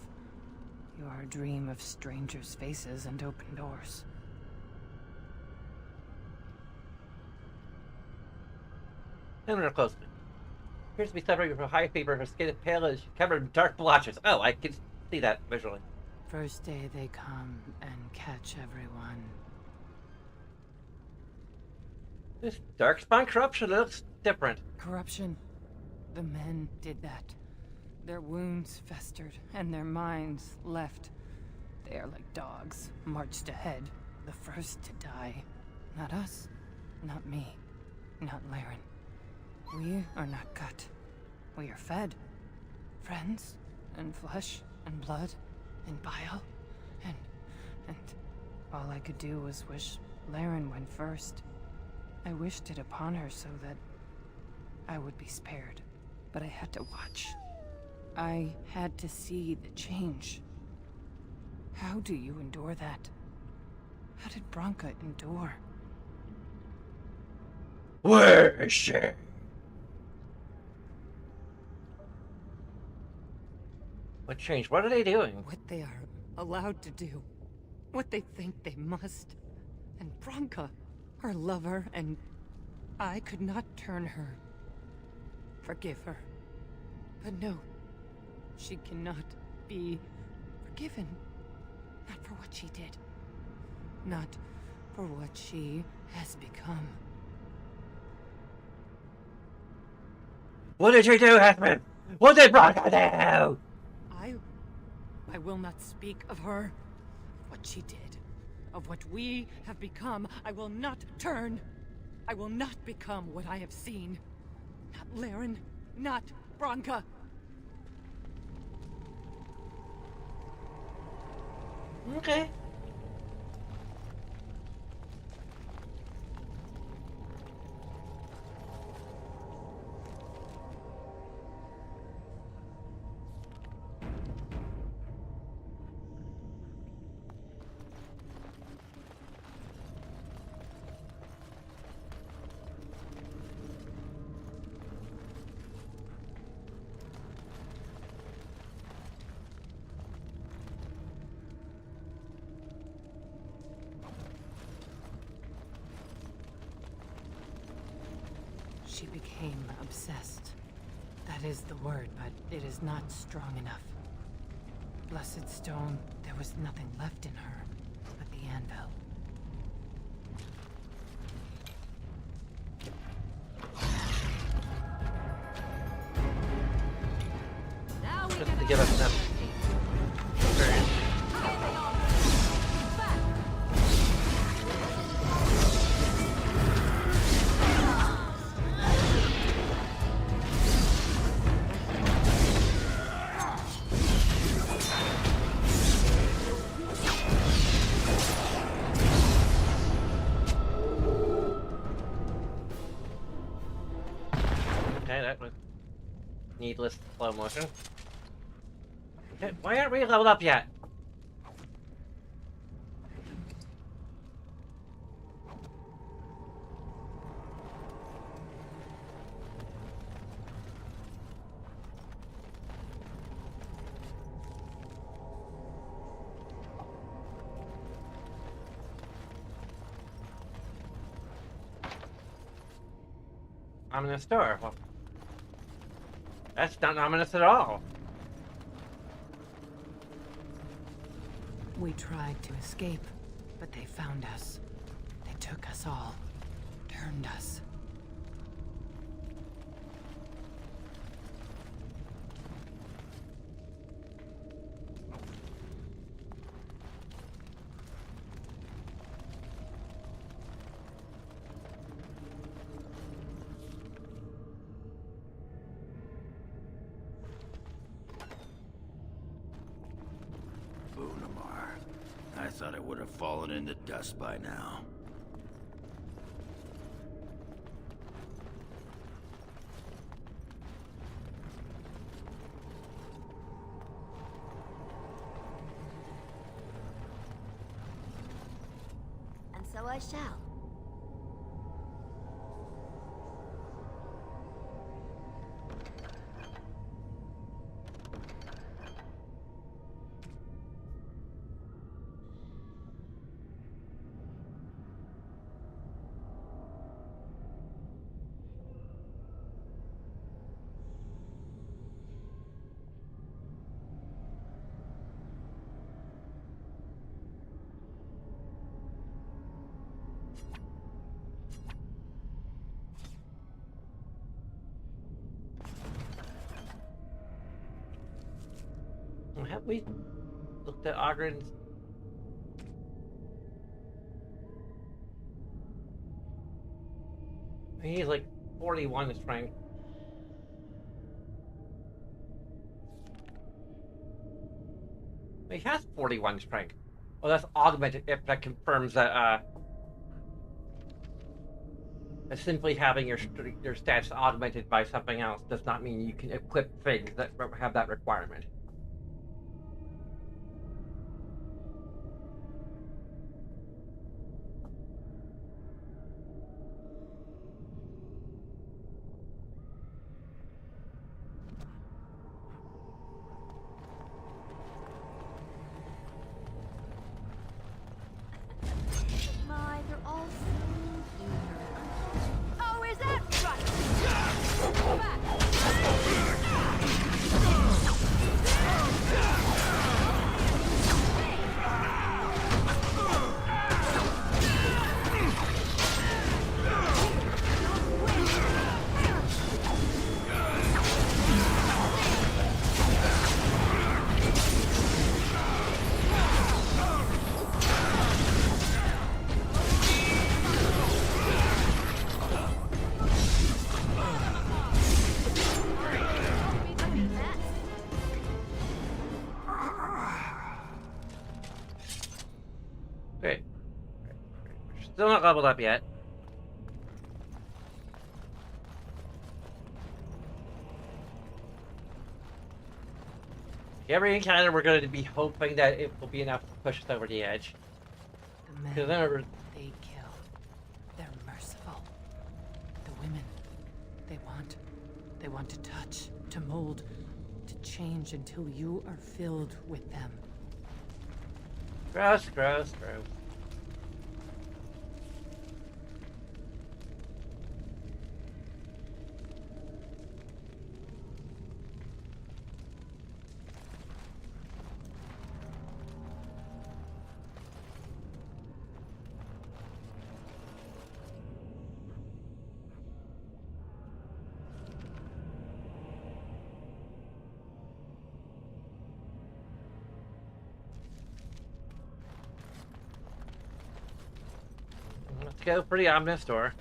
You are a dream of strangers' faces and open doors. Similar closely. Appears to be suffering from high fever. Her skin is pale and she's covered in dark blotches. Oh, I can see that visually. First day they come and catch everyone. This darkspawn corruption looks different. Corruption. The men did that. Their wounds festered, and their minds left. They are like dogs, marched ahead, the first to die. Not us, not me, not Laren. We are not cut. We are fed. Friends, and flesh, and blood, and bile, and all I could do was wish Laren went first. I wished it upon her so that I would be spared, but I had to watch. I had to see the change. How do you endure that? How did Branka endure? Where is she? What changed? What are they doing? What they are allowed to do. What they think they must. And Branka, her lover, and I could not turn her. Forgive her. But no, she cannot be forgiven. Not for what she did. Not for what she has become. What did you do, Hetman? What did Branka do? I will not speak of her. What she did. Of what we have become. I will not turn. I will not become what I have seen. Not Laren. Not Branka. Okay. She became obsessed. That is the word, but it is not strong enough. Blessed stone, there was nothing left in her but the anvil. Just to give us enough experience. Okay, that was needless slow motion. Okay, why aren't we leveled up yet? ominous door. Well, that's not ominous at all. We tried to escape, but they found us. They took us all. Turned us. I thought it would have fallen into dust by now. And so I shall. Have we looked at Ogren's? He's like 41 strength. He has 41 strength. Oh, that's augmented. If that confirms that, simply having your stats augmented by something else does not mean you can equip things that have that requirement. My, they're all so eager. Oh, is that right? Great. Still not leveled up yet. Every encounter, we're going to be hoping that it will be enough to push us over the edge. The men they kill, they're merciful. The women, they want to touch, to mold, to change until you are filled with them. Gross, gross, gross. Let's go for the ominous door.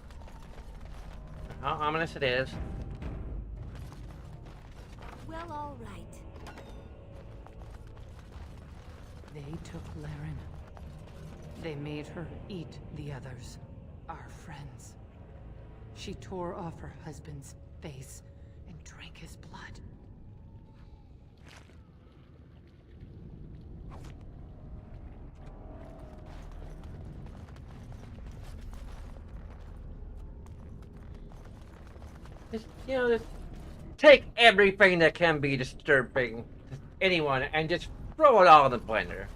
How ominous it is. Well, all right. They took Laren. They made her eat the others, our friends. She tore off her husband's face and drank his blood. Just take everything that can be disturbing to anyone and just throw it all in the blender.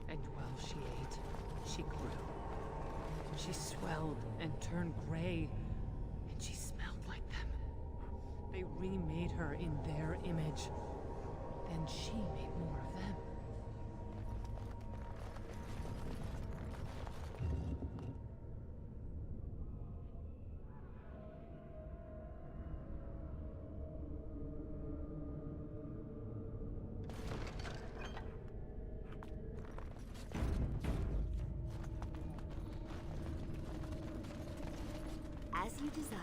And while she ate, remade her in their image. Then she made more of them. As you desire.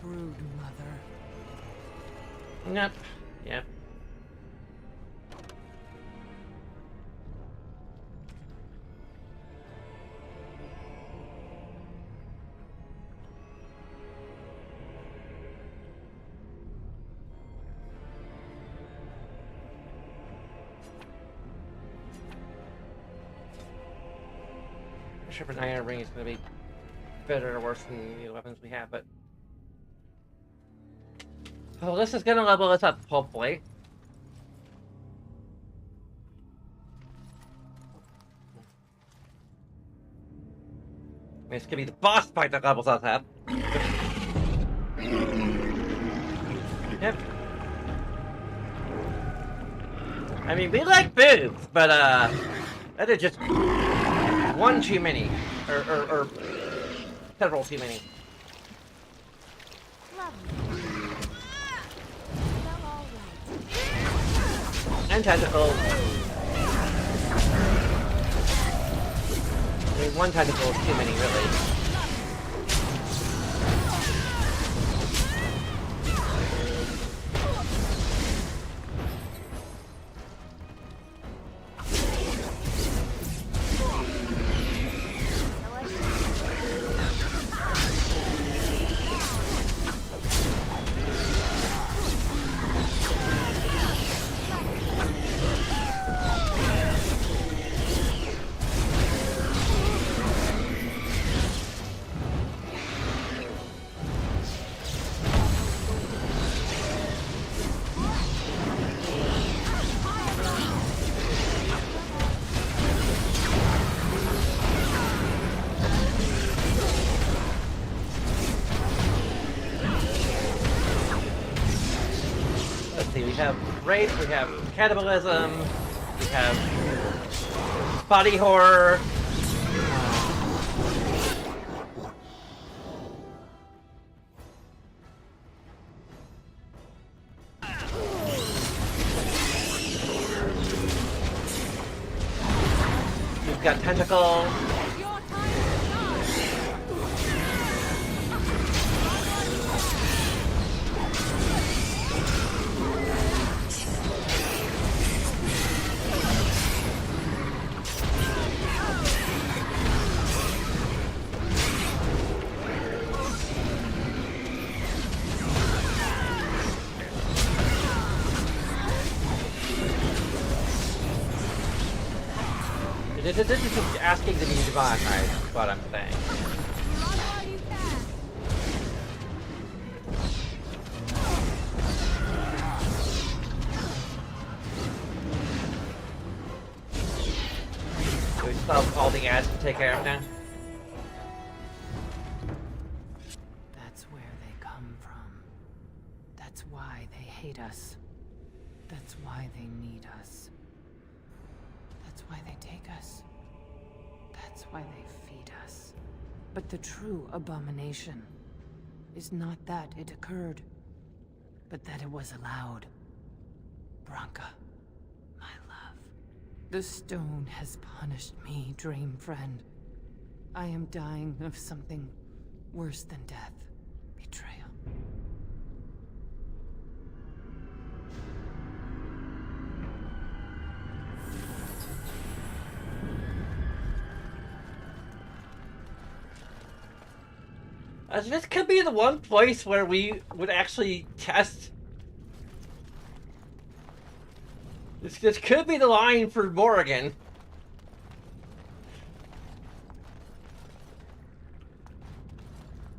Brood mother. Yep. Yep. I'm sure if an iron ring is going to be better or worse than the weapons we have, but well, this is going to level us up, hopefully. I mean, it's going to be the boss fight that levels us up. Yep. I mean, we like boobs, but, that is just one too many. Or several too many. And tentacles. I mean, one tentacle is too many, really. We have rape, we have cannibalism, we have body horror. We've got tentacles. This is just asking to be demonetized, is what I'm saying. So we still have all the ads to take care of now? That's where they come from. That's why they hate us. That's why they need us. That's why they take us. That's why they feed us. But the true abomination is not that it occurred, but that it was allowed. Branka, my love. The stone has punished me, dream friend. I am dying of something worse than death. Betrayal. This could be the one place where we would actually test. This could be the line for Morrigan.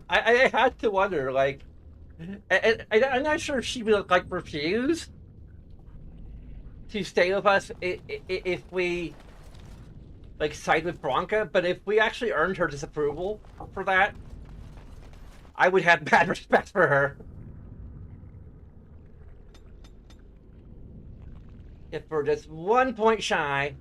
I had to wonder, like, I'm not sure if she would like refuse to stay with us if we like side with Bronca, but if we actually earned her disapproval for that, I would have bad respect for her. If we're just 1 point shy.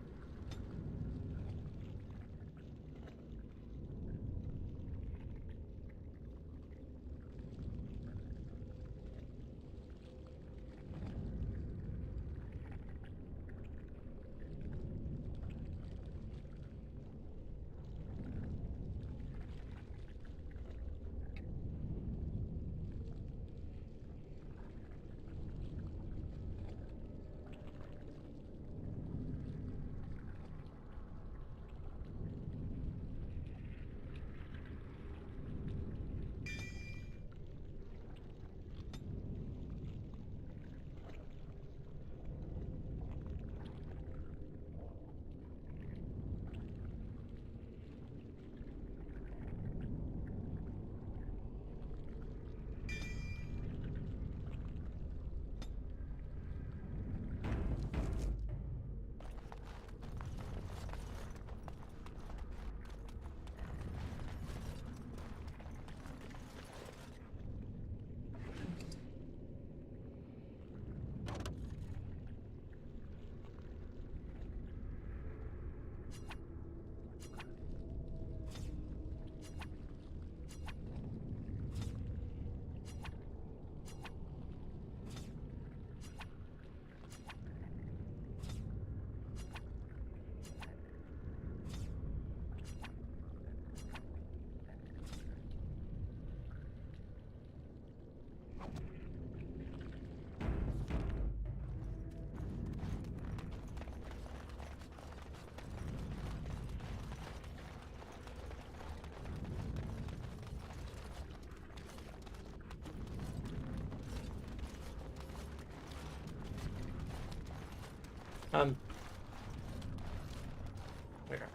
Okay.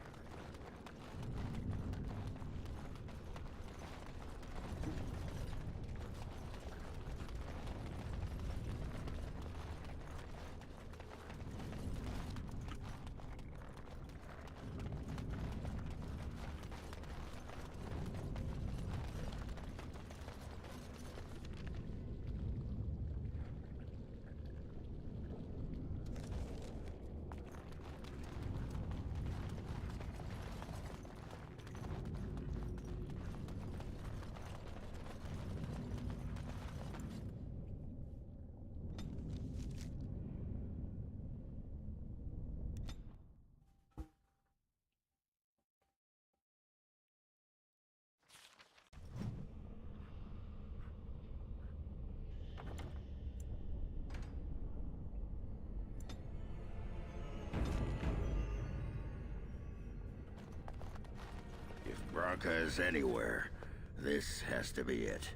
Bronca is anywhere, this has to be it.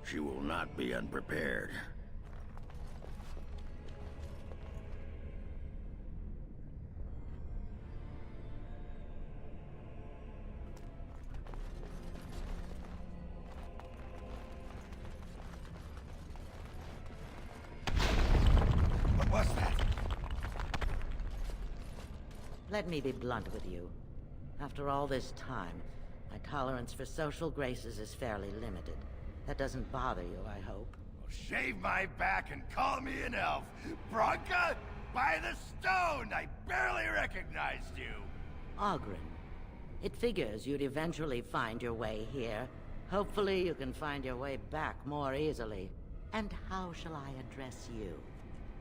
She will not be unprepared. What was that? Let me be blunt with you. After all this time, my tolerance for social graces is fairly limited. That doesn't bother you, I hope. Well, shave my back and call me an elf. Bronca, by the stone, I barely recognized you. Ogren, it figures you'd eventually find your way here. Hopefully you can find your way back more easily. And how shall I address you?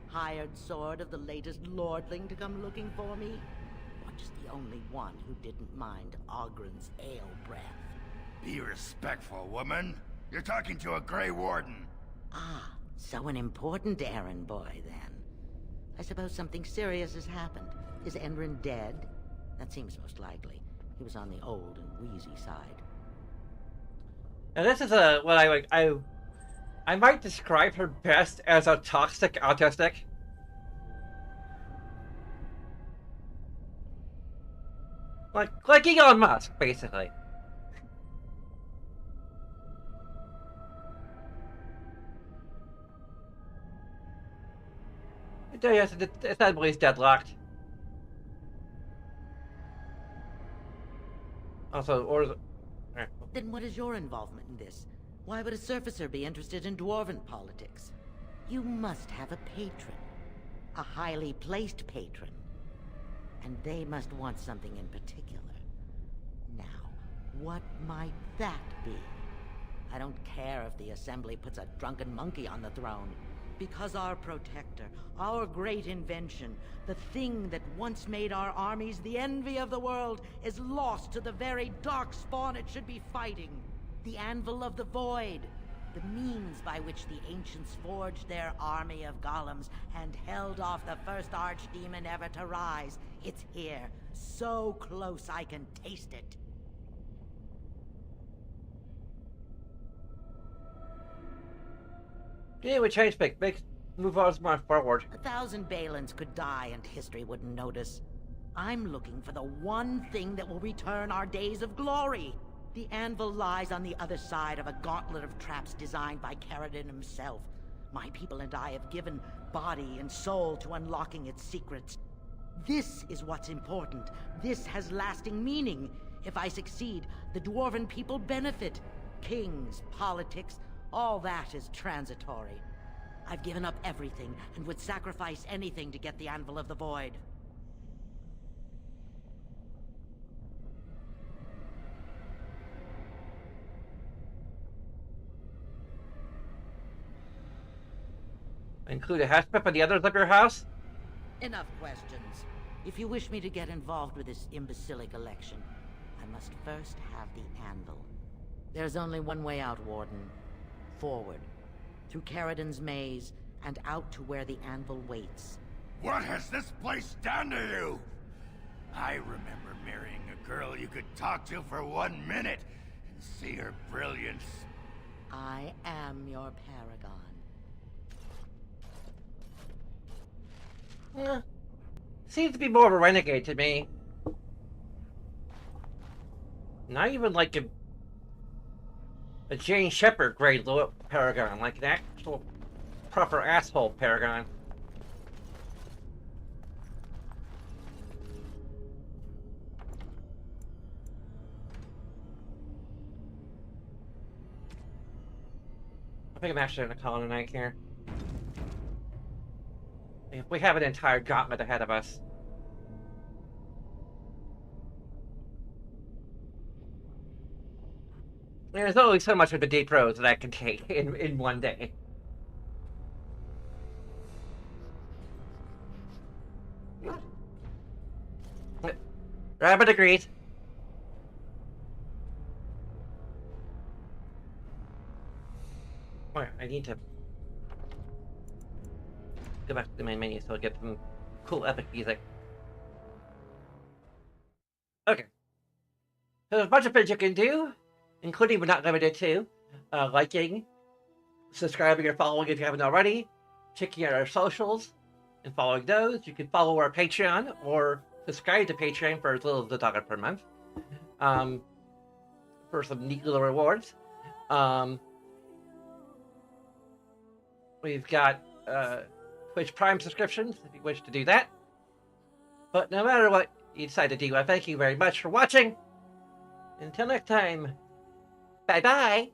Hired sword of the latest lordling to come looking for me? Or just the only one who didn't mind Ogren's ale breath? Be respectful, woman. You're talking to a Grey Warden. Ah, so an important errand boy, then. I suppose something serious has happened. Is Endren dead? That seems most likely. He was on the old and wheezy side. Now this is what I might describe her best as a toxic autistic. Like Elon Musk, basically. Yes, it's sadly deadlocked. Also, or... Then what is your involvement in this? Why would a surfacer be interested in dwarven politics? You must have a patron. A highly placed patron. And they must want something in particular. Now, what might that be? I don't care if the Assembly puts a drunken monkey on the throne. Because our protector, our great invention, the thing that once made our armies the envy of the world, is lost to the very darkspawn it should be fighting. The Anvil of the Void. The means by which the ancients forged their army of golems and held off the first archdemon ever to rise. It's here, so close I can taste it. Yeah, we changed pick. Move on forward. 1,000 Balins could die and history wouldn't notice. I'm looking for the one thing that will return our days of glory. The anvil lies on the other side of a gauntlet of traps designed by Caridin himself. My people and I have given body and soul to unlocking its secrets. This is what's important. This has lasting meaning. If I succeed, the Dwarven people benefit. Kings, politics, all that is transitory. I've given up everything and would sacrifice anything to get the Anvil of the Void. Include a hash map of the others of your house? Enough questions. If you wish me to get involved with this imbecilic election, I must first have the Anvil. There's only one way out, Warden. Forward. Through Caridin's maze, and out to where the Anvil waits. What has this place done to you? I remember marrying a girl you could talk to for 1 minute and see her brilliance. I am your paragon. Seems to be more of a renegade to me. Not even like a Jane Shepherd grade paragon, like an actual proper asshole paragon. I think I'm actually gonna call it a night here. We have an entire gauntlet ahead of us. There's only so much of the deep roads that I can take in one day. Rabbit agrees. Wait, I need to go back to the main menu so I get some cool epic music. Okay. So there's a bunch of things you can do, including but not limited to liking, subscribing or following if you haven't already, checking out our socials and following those. You can follow our Patreon or subscribe to Patreon for as little as $1 per month for some neat little rewards. We've got Twitch Prime subscriptions if you wish to do that. But no matter what you decide to do, I thank you very much for watching. Until next time, bye-bye.